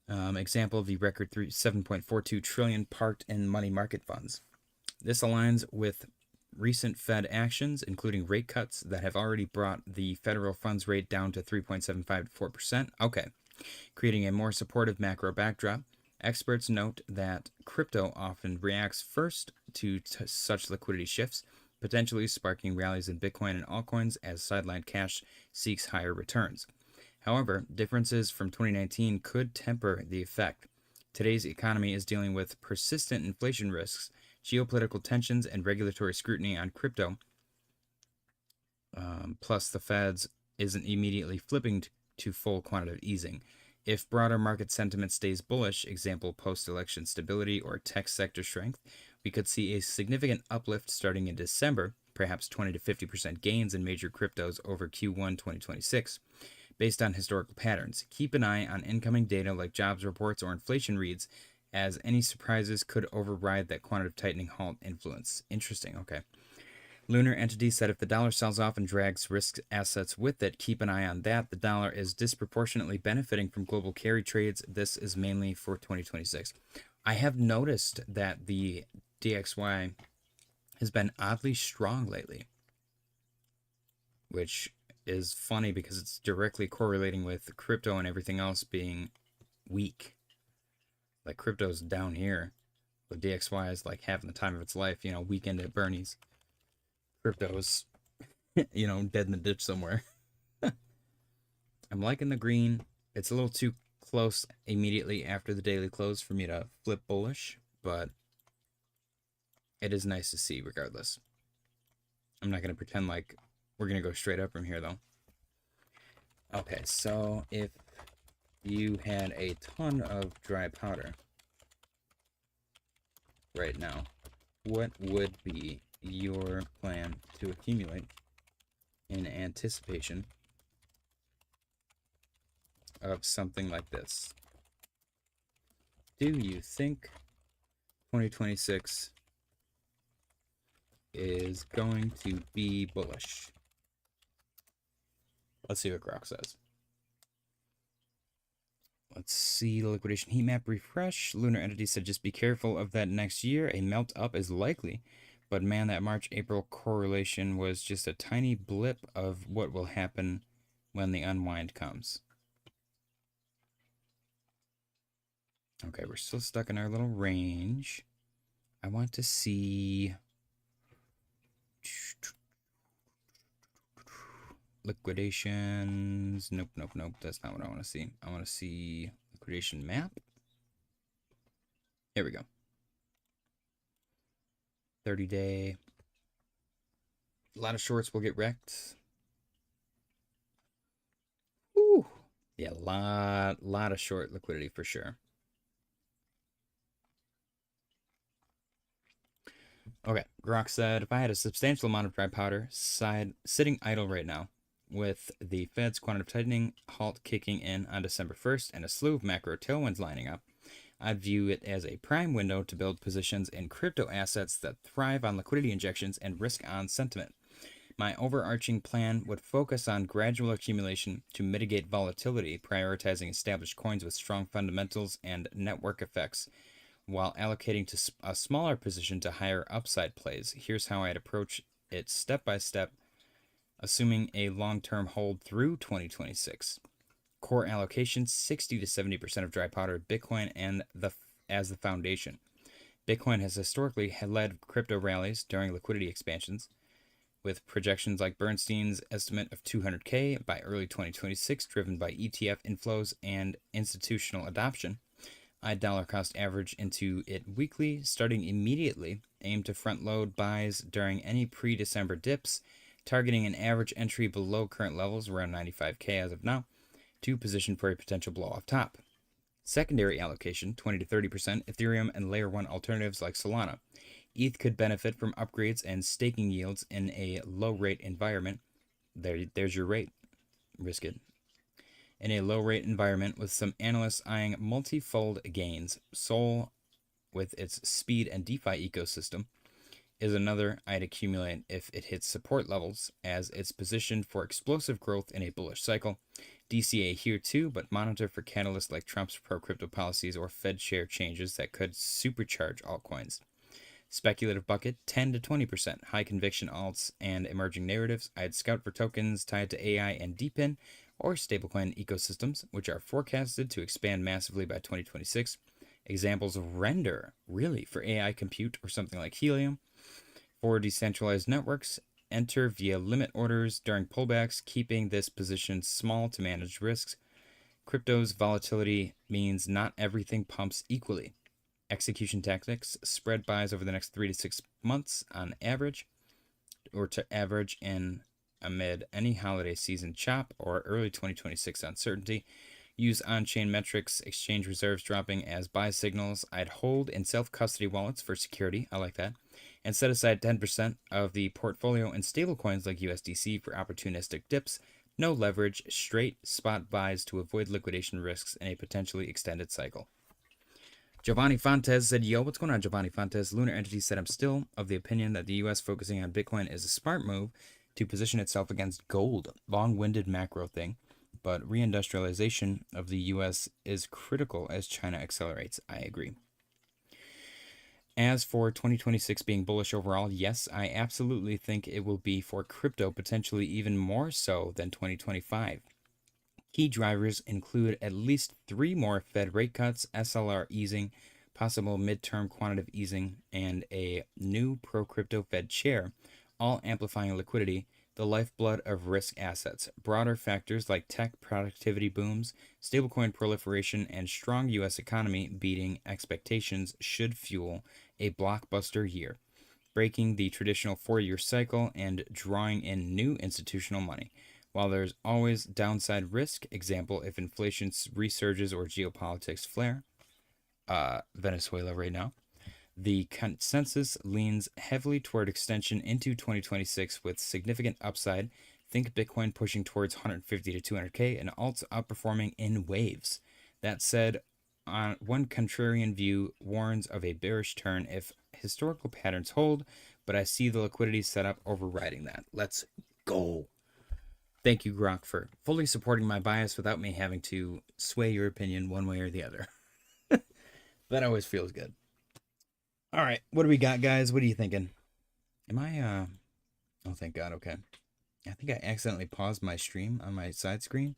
Example of the record 7.42 trillion parked in money market funds. This aligns with recent Fed actions, including rate cuts that have already brought the federal funds rate down to 3.75 to 4%. Okay, creating a more supportive macro backdrop. Experts note that crypto often reacts first to such liquidity shifts, potentially sparking rallies in Bitcoin and altcoins as sidelined cash seeks higher returns. However, differences from 2019 could temper the effect. Today's economy is dealing with persistent inflation risks, geopolitical tensions, and regulatory scrutiny on crypto. Plus, the Feds isn't immediately flipping to full quantitative easing. If broader market sentiment stays bullish, example post-election stability or tech sector strength, we could see a significant uplift starting in December, perhaps 20 to 50% gains in major cryptos over Q1 2026. Based on historical patterns, keep an eye on incoming data like jobs reports or inflation reads, as any surprises could override that quantitative tightening halt influence. Interesting, okay. Lunar Entity said if the dollar sells off and drags risk assets with it, keep an eye on that. The dollar is disproportionately benefiting from global carry trades. This is mainly for 2026. I have noticed that the DXY has been oddly strong lately, which is funny because it's directly correlating with crypto and everything else being weak. Like crypto's down here, but DXY is like having the time of its life. Weekend at Bernie's. Crypto's, dead in the ditch somewhere. I'm liking the green. It's a little too close immediately after the daily close for me to flip bullish, but it is nice to see regardless. I'm not going to pretend like we're going to go straight up from here, though. Okay, so if you had a ton of dry powder right now, what would be your plan to accumulate in anticipation of something like this? Do you think 2026 is going to be bullish? Let's see what Grok says. Let's see the liquidation heat map refresh. Lunar Entity said just be careful of that next year. A melt up is likely. But man, that March-April correlation was just a tiny blip of what will happen when the unwind comes. Okay, we're still stuck in our little range. I want to see liquidations. Nope. That's not what I want to see. I want to see liquidation map. Here we go. 30-day. A lot of shorts will get wrecked. Ooh. Yeah, a lot of short liquidity for sure. Okay, Grok said, if I had a substantial amount of dry powder sitting idle right now, with the Fed's quantitative tightening halt kicking in on December 1st and a slew of macro tailwinds lining up, I'd view it as a prime window to build positions in crypto assets that thrive on liquidity injections and risk-on sentiment. My overarching plan would focus on gradual accumulation to mitigate volatility, prioritizing established coins with strong fundamentals and network effects, while allocating to a smaller position to higher upside plays. Here's how I'd approach it step by step, assuming a long-term hold through 2026. Core allocation, 60 to 70% of dry powder Bitcoin and as the foundation. Bitcoin has historically led crypto rallies during liquidity expansions, with projections like Bernstein's estimate of 200K by early 2026 driven by ETF inflows and institutional adoption. I dollar cost average into it weekly, starting immediately, aim to front load buys during any pre-December dips, targeting an average entry below current levels around 95K as of now, to position for a potential blow off top. Secondary allocation, 20 to 30% Ethereum and layer 1 alternatives like Solana. ETH could benefit from upgrades and staking yields in a low rate environment. There's your rate. Risk it. In a low rate environment with some analysts eyeing multi-fold gains, Sol, with its speed and DeFi ecosystem, is another I'd accumulate if it hits support levels, as it's positioned for explosive growth in a bullish cycle. DCA here too, but monitor for catalysts like Trump's pro-crypto policies or Fed share changes that could supercharge altcoins. Speculative bucket, 10 to 20%. High conviction alts and emerging narratives. I'd scout for tokens tied to AI and DePIN or stablecoin ecosystems, which are forecasted to expand massively by 2026. Examples of Render, really, for AI compute or something like Helium. For decentralized networks, enter via limit orders during pullbacks, keeping this position small to manage risks. Crypto's volatility means not everything pumps equally. Execution tactics, spread buys over the next 3 to 6 months on average, or to average in amid any holiday season chop or early 2026 uncertainty. Use on-chain metrics, exchange reserves dropping as buy signals. I'd hold in self-custody wallets for security. I like that. And set aside 10% of the portfolio in stablecoins like USDC for opportunistic dips. No leverage, straight spot buys to avoid liquidation risks in a potentially extended cycle. Giovanni Fontes said, yo, what's going on, Giovanni Fontes? Lunar Entity said, I'm still of the opinion that the U.S. focusing on Bitcoin is a smart move to position itself against gold. Long-winded macro thing. But reindustrialization of the U.S. is critical as China accelerates. I agree. As for 2026 being bullish overall, yes, I absolutely think it will be for crypto, potentially even more so than 2025. Key drivers include at least 3 more Fed rate cuts, SLR easing, possible midterm quantitative easing, and a new pro-crypto Fed chair, all amplifying liquidity, the lifeblood of risk assets. Broader factors like tech productivity booms, stablecoin proliferation, and strong U.S. economy beating expectations should fuel a blockbuster year, breaking the traditional 4-year cycle and drawing in new institutional money. While there's always downside risk, example, if inflation resurges or geopolitics flare, Venezuela right now, the consensus leans heavily toward extension into 2026 with significant upside. Think Bitcoin pushing towards 150 to 200K and alts outperforming in waves. That said, one contrarian view warns of a bearish turn if historical patterns hold, but I see the liquidity setup overriding that. Let's go. Thank you, Grok, for fully supporting my bias without me having to sway your opinion one way or the other. That always feels good. All right, what do we got, guys? What are you thinking? Am I, oh, thank God, okay. I think I accidentally paused my stream on my side screen,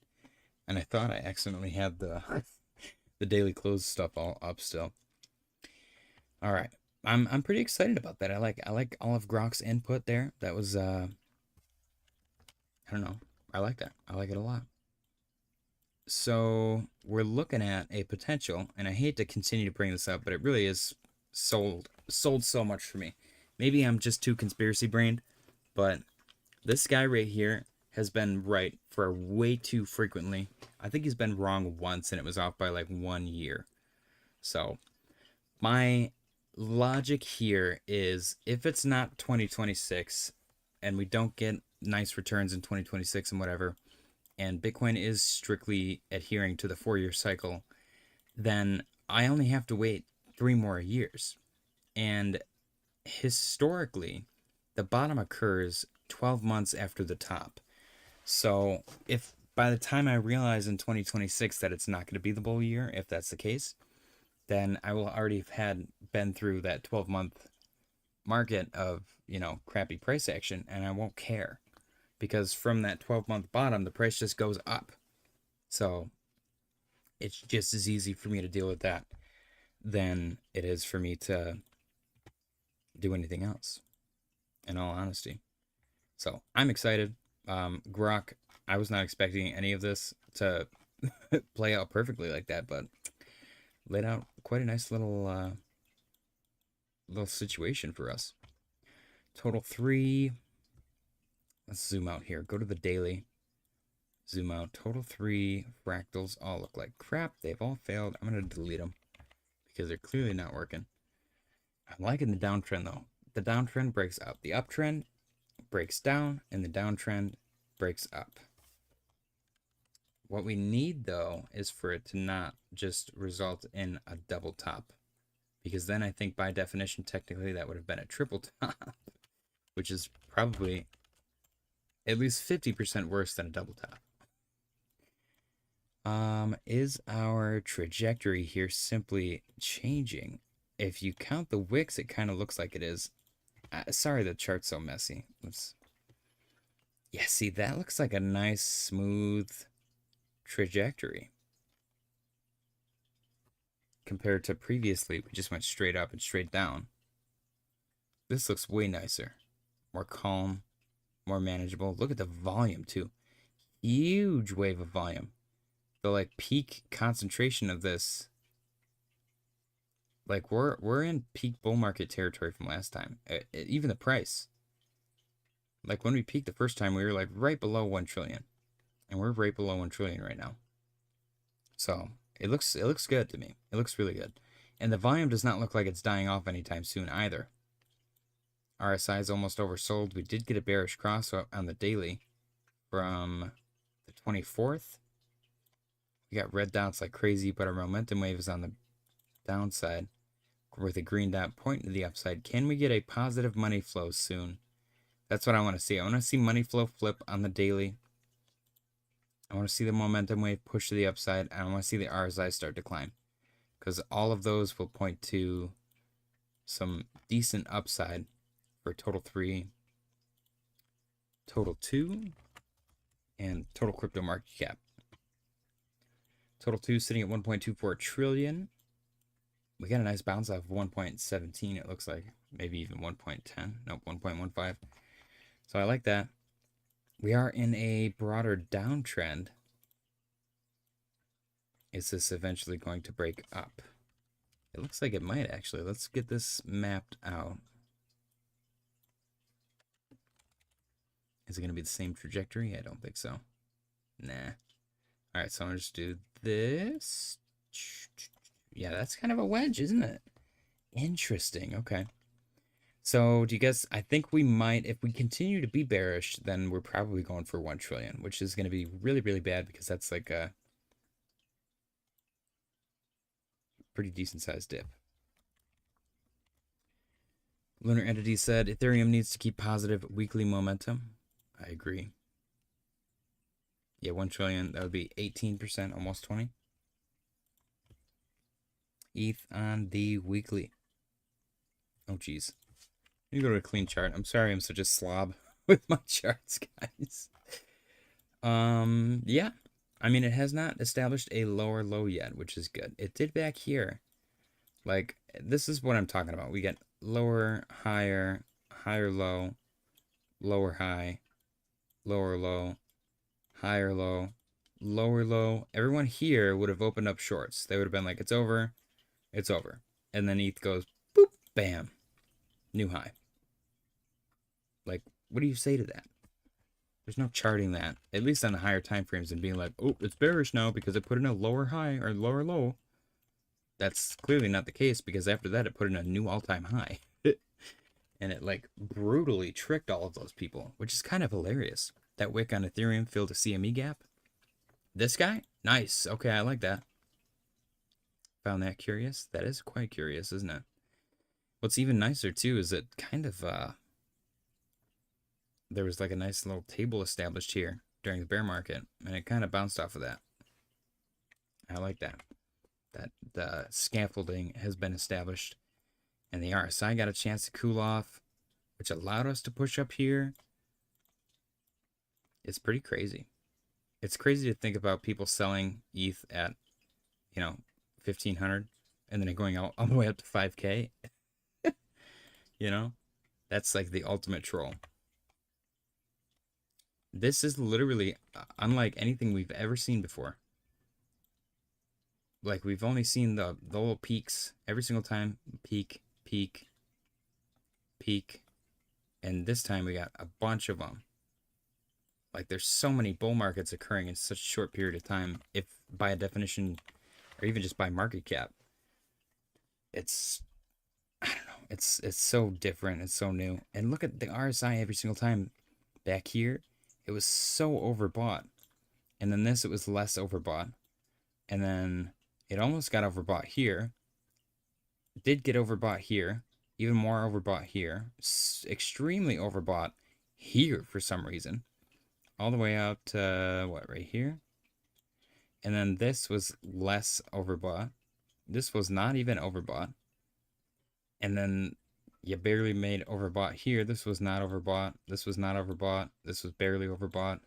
and I thought I accidentally had the the daily close stuff all up still. All right, I'm pretty excited about that. I like all of Grok's input there. That was, I don't know. I like that. I like it a lot. So we're looking at a potential, and I hate to continue to bring this up, but it really is sold so much for me. Maybe I'm just too conspiracy brained, but this guy right here has been right for way too frequently. I think he's been wrong once, and it was off by like 1 year. So my logic here is if it's not 2026 and we don't get nice returns in 2026 and whatever, and Bitcoin is strictly adhering to the 4-year cycle, then I only have to wait 3 more years. And historically, the bottom occurs 12 months after the top. So if by the time I realize in 2026 that it's not going to be the bull year, if that's the case, then I will already have been through that 12-month market of, crappy price action, and I won't care. Because from that 12-month bottom, the price just goes up. So it's just as easy for me to deal with that than it is for me to do anything else, in all honesty. So I'm excited. Grok, I was not expecting any of this to play out perfectly like that, but laid out quite a nice little situation for us. Total 3. Let's zoom out here. Go to the daily. Zoom out. Total 3 fractals all look like crap. They've all failed. I'm going to delete them because they're clearly not working. I'm liking the downtrend, though. The downtrend breaks up. The uptrend breaks down, and the downtrend breaks up. What we need, though, is for it to not just result in a double top. Because then I think, by definition, technically, that would have been a triple top. Which is probably at least 50% worse than a double top. Is our trajectory here simply changing? If you count the wicks, it kind of looks like it is. Sorry, the chart's so messy. Oops. Yeah, see, that looks like a nice, smooth trajectory. Compared to previously, we just went straight up and straight down. This looks way nicer. More calm, more manageable. Look at the volume, too. Huge wave of volume. The, peak concentration of this, we're in peak bull market territory from last time. Even the price. When we peaked the first time, we were, right below 1 trillion. And we're right below 1 trillion right now. So, it looks good to me. It looks really good. And the volume does not look like it's dying off anytime soon either. RSI is almost oversold. We did get a bearish cross on the daily from the 24th. We got red dots like crazy, but our momentum wave is on the downside with a green dot pointing to the upside. Can we get a positive money flow soon? That's what I want to see. I want to see money flow flip on the daily. I want to see the momentum wave push to the upside. And I want to see the RSI start to climb. Because all of those will point to some decent upside for total 3, total 2, and total crypto market cap. Total 2 sitting at 1.24 trillion. We got a nice bounce off of 1.17, it looks like. Maybe even 1.10. Nope, 1.15. So I like that. We are in a broader downtrend. Is this eventually going to break up? It looks like it might, actually. Let's get this mapped out. Is it going to be the same trajectory? I don't think so. Nah. All right, so I'm going to just do this. Yeah, that's kind of a wedge, isn't it? Interesting. Okay. So do you guys, I think we might, if we continue to be bearish, then we're probably going for 1 trillion, which is going to be really, really bad because that's like a pretty decent sized dip. Lunar Entity said Ethereum needs to keep positive weekly momentum. I agree. Yeah, 1 trillion, that would be 18%, almost 20. ETH on the weekly. Oh, geez. Let me go to a clean chart. I'm sorry I'm such a slob with my charts, guys. Yeah. I mean, it has not established a lower low yet, which is good. It did back here. Like, this is what I'm talking about. We get lower, higher, higher low, lower high, lower low, higher low, lower low. Everyone here would have opened up shorts. They would have been like, it's over, it's over. And then ETH goes, boop, bam, new high. Like, what do you say to that? There's no charting that, at least on the higher time frames, and being like, oh, it's bearish now because it put in a lower high or lower low. That's clearly not the case, because after that it put in a new all-time high. And it like brutally tricked all of those people, which is kind of hilarious. That wick on Ethereum filled a CME gap. This guy? Nice. Okay, I like that. Found that curious. That is quite curious, isn't it? What's even nicer too is that kind of there was like a nice little table established here during the bear market, and it kind of bounced off of that. I like that. That the scaffolding has been established, and the RSI got a chance to cool off, which allowed us to push up here. It's pretty crazy. It's crazy to think about people selling ETH at, 1,500 and then it going all the way up to 5K. That's like the ultimate troll. This is literally unlike anything we've ever seen before. Like, we've only seen the little peaks every single time. Peak, peak, peak. And this time we got a bunch of them. Like, there's so many bull markets occurring in such a short period of time, if by a definition, or even just by market cap. It's, I don't know, it's so different, it's so new. And look at the RSI every single time. Back here, it was so overbought. And then this, it was less overbought. And then it almost got overbought here. It did get overbought here. Even more overbought here. Extremely overbought here for some reason. All the way out to, what, right here? And then this was less overbought. This was not even overbought. And then you barely made overbought here. This was not overbought. This was not overbought. This was barely overbought.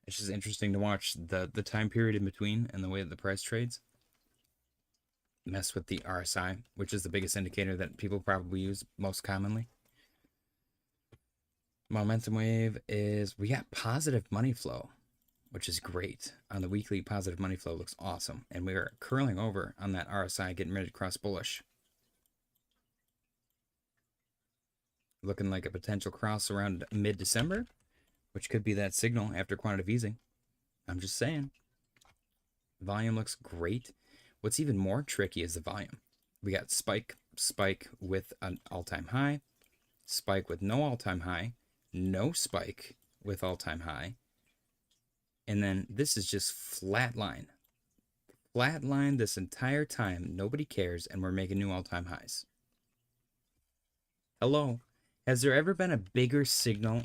It's just interesting to watch the time period in between and the way that the price trades. Mess with the RSI, which is the biggest indicator that people probably use most commonly. Momentum wave is, we got positive money flow, which is great. On the weekly, positive money flow looks awesome. And we are curling over on that RSI, getting ready to cross bullish. Looking like a potential cross around mid-December, which could be that signal after quantitative easing. I'm just saying. Volume looks great. What's even more tricky is the volume. We got spike with an all-time high, spike with no all-time high, no spike with all-time high, and then this is just flat line. Flat line this entire time. Nobody cares, and we're making new all-time highs. Hello? Has there ever been a bigger signal?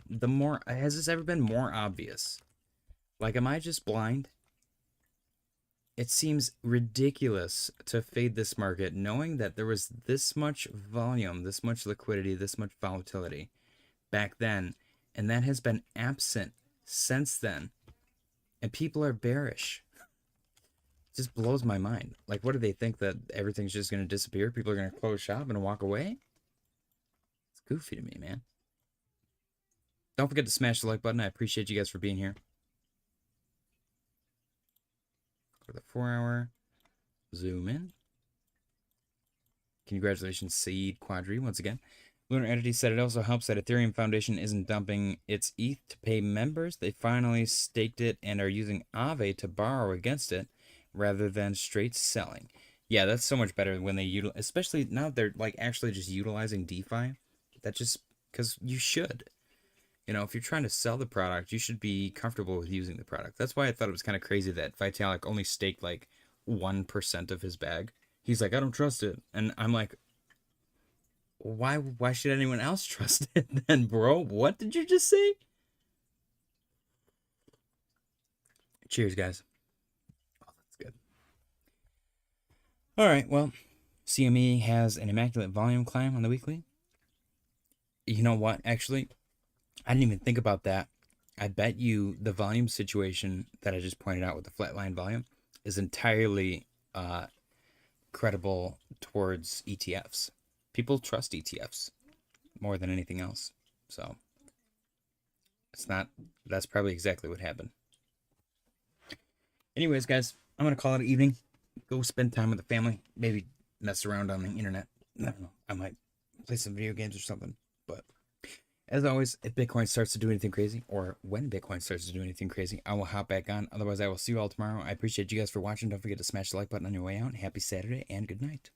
Has this ever been more obvious? Like, am I just blind? It seems ridiculous to fade this market knowing that there was this much volume, this much liquidity, this much volatility back then, and that has been absent since then. And people are bearish. It just blows my mind. Like, what do they think, that everything's just going to disappear? People are going to close shop and walk away? It's goofy to me, man. Don't forget to smash the like button. I appreciate you guys for being here. Go to the 4 hour. Zoom in. Congratulations, Seed Quadri, once again. Lunar Entity said it also helps that Ethereum Foundation isn't dumping its ETH to pay members. They finally staked it and are using Aave to borrow against it rather than straight selling. Yeah, that's so much better when they utilize, especially now they're like actually just utilizing DeFi. That just, because you should. You know, if you're trying to sell the product, you should be comfortable with using the product. That's why I thought it was kind of crazy that Vitalik only staked like 1% of his bag. He's like, I don't trust it. And I'm like, why should anyone else trust it then, bro? What did you just say? Cheers, guys. Oh, that's good. All right, well, CME has an immaculate volume climb on the weekly. You know what? Actually, I didn't even think about that. I bet you the volume situation that I just pointed out with the flatline volume is entirely credible towards ETFs. People trust ETFs more than anything else. So it's not, that's probably exactly what happened. Anyways, guys, I'm going to call it an evening. Go spend time with the family. Maybe mess around on the internet. I don't know. I might play some video games or something. But as always, if Bitcoin starts to do anything crazy, or when Bitcoin starts to do anything crazy, I will hop back on. Otherwise, I will see you all tomorrow. I appreciate you guys for watching. Don't forget to smash the like button on your way out. Happy Saturday and good night.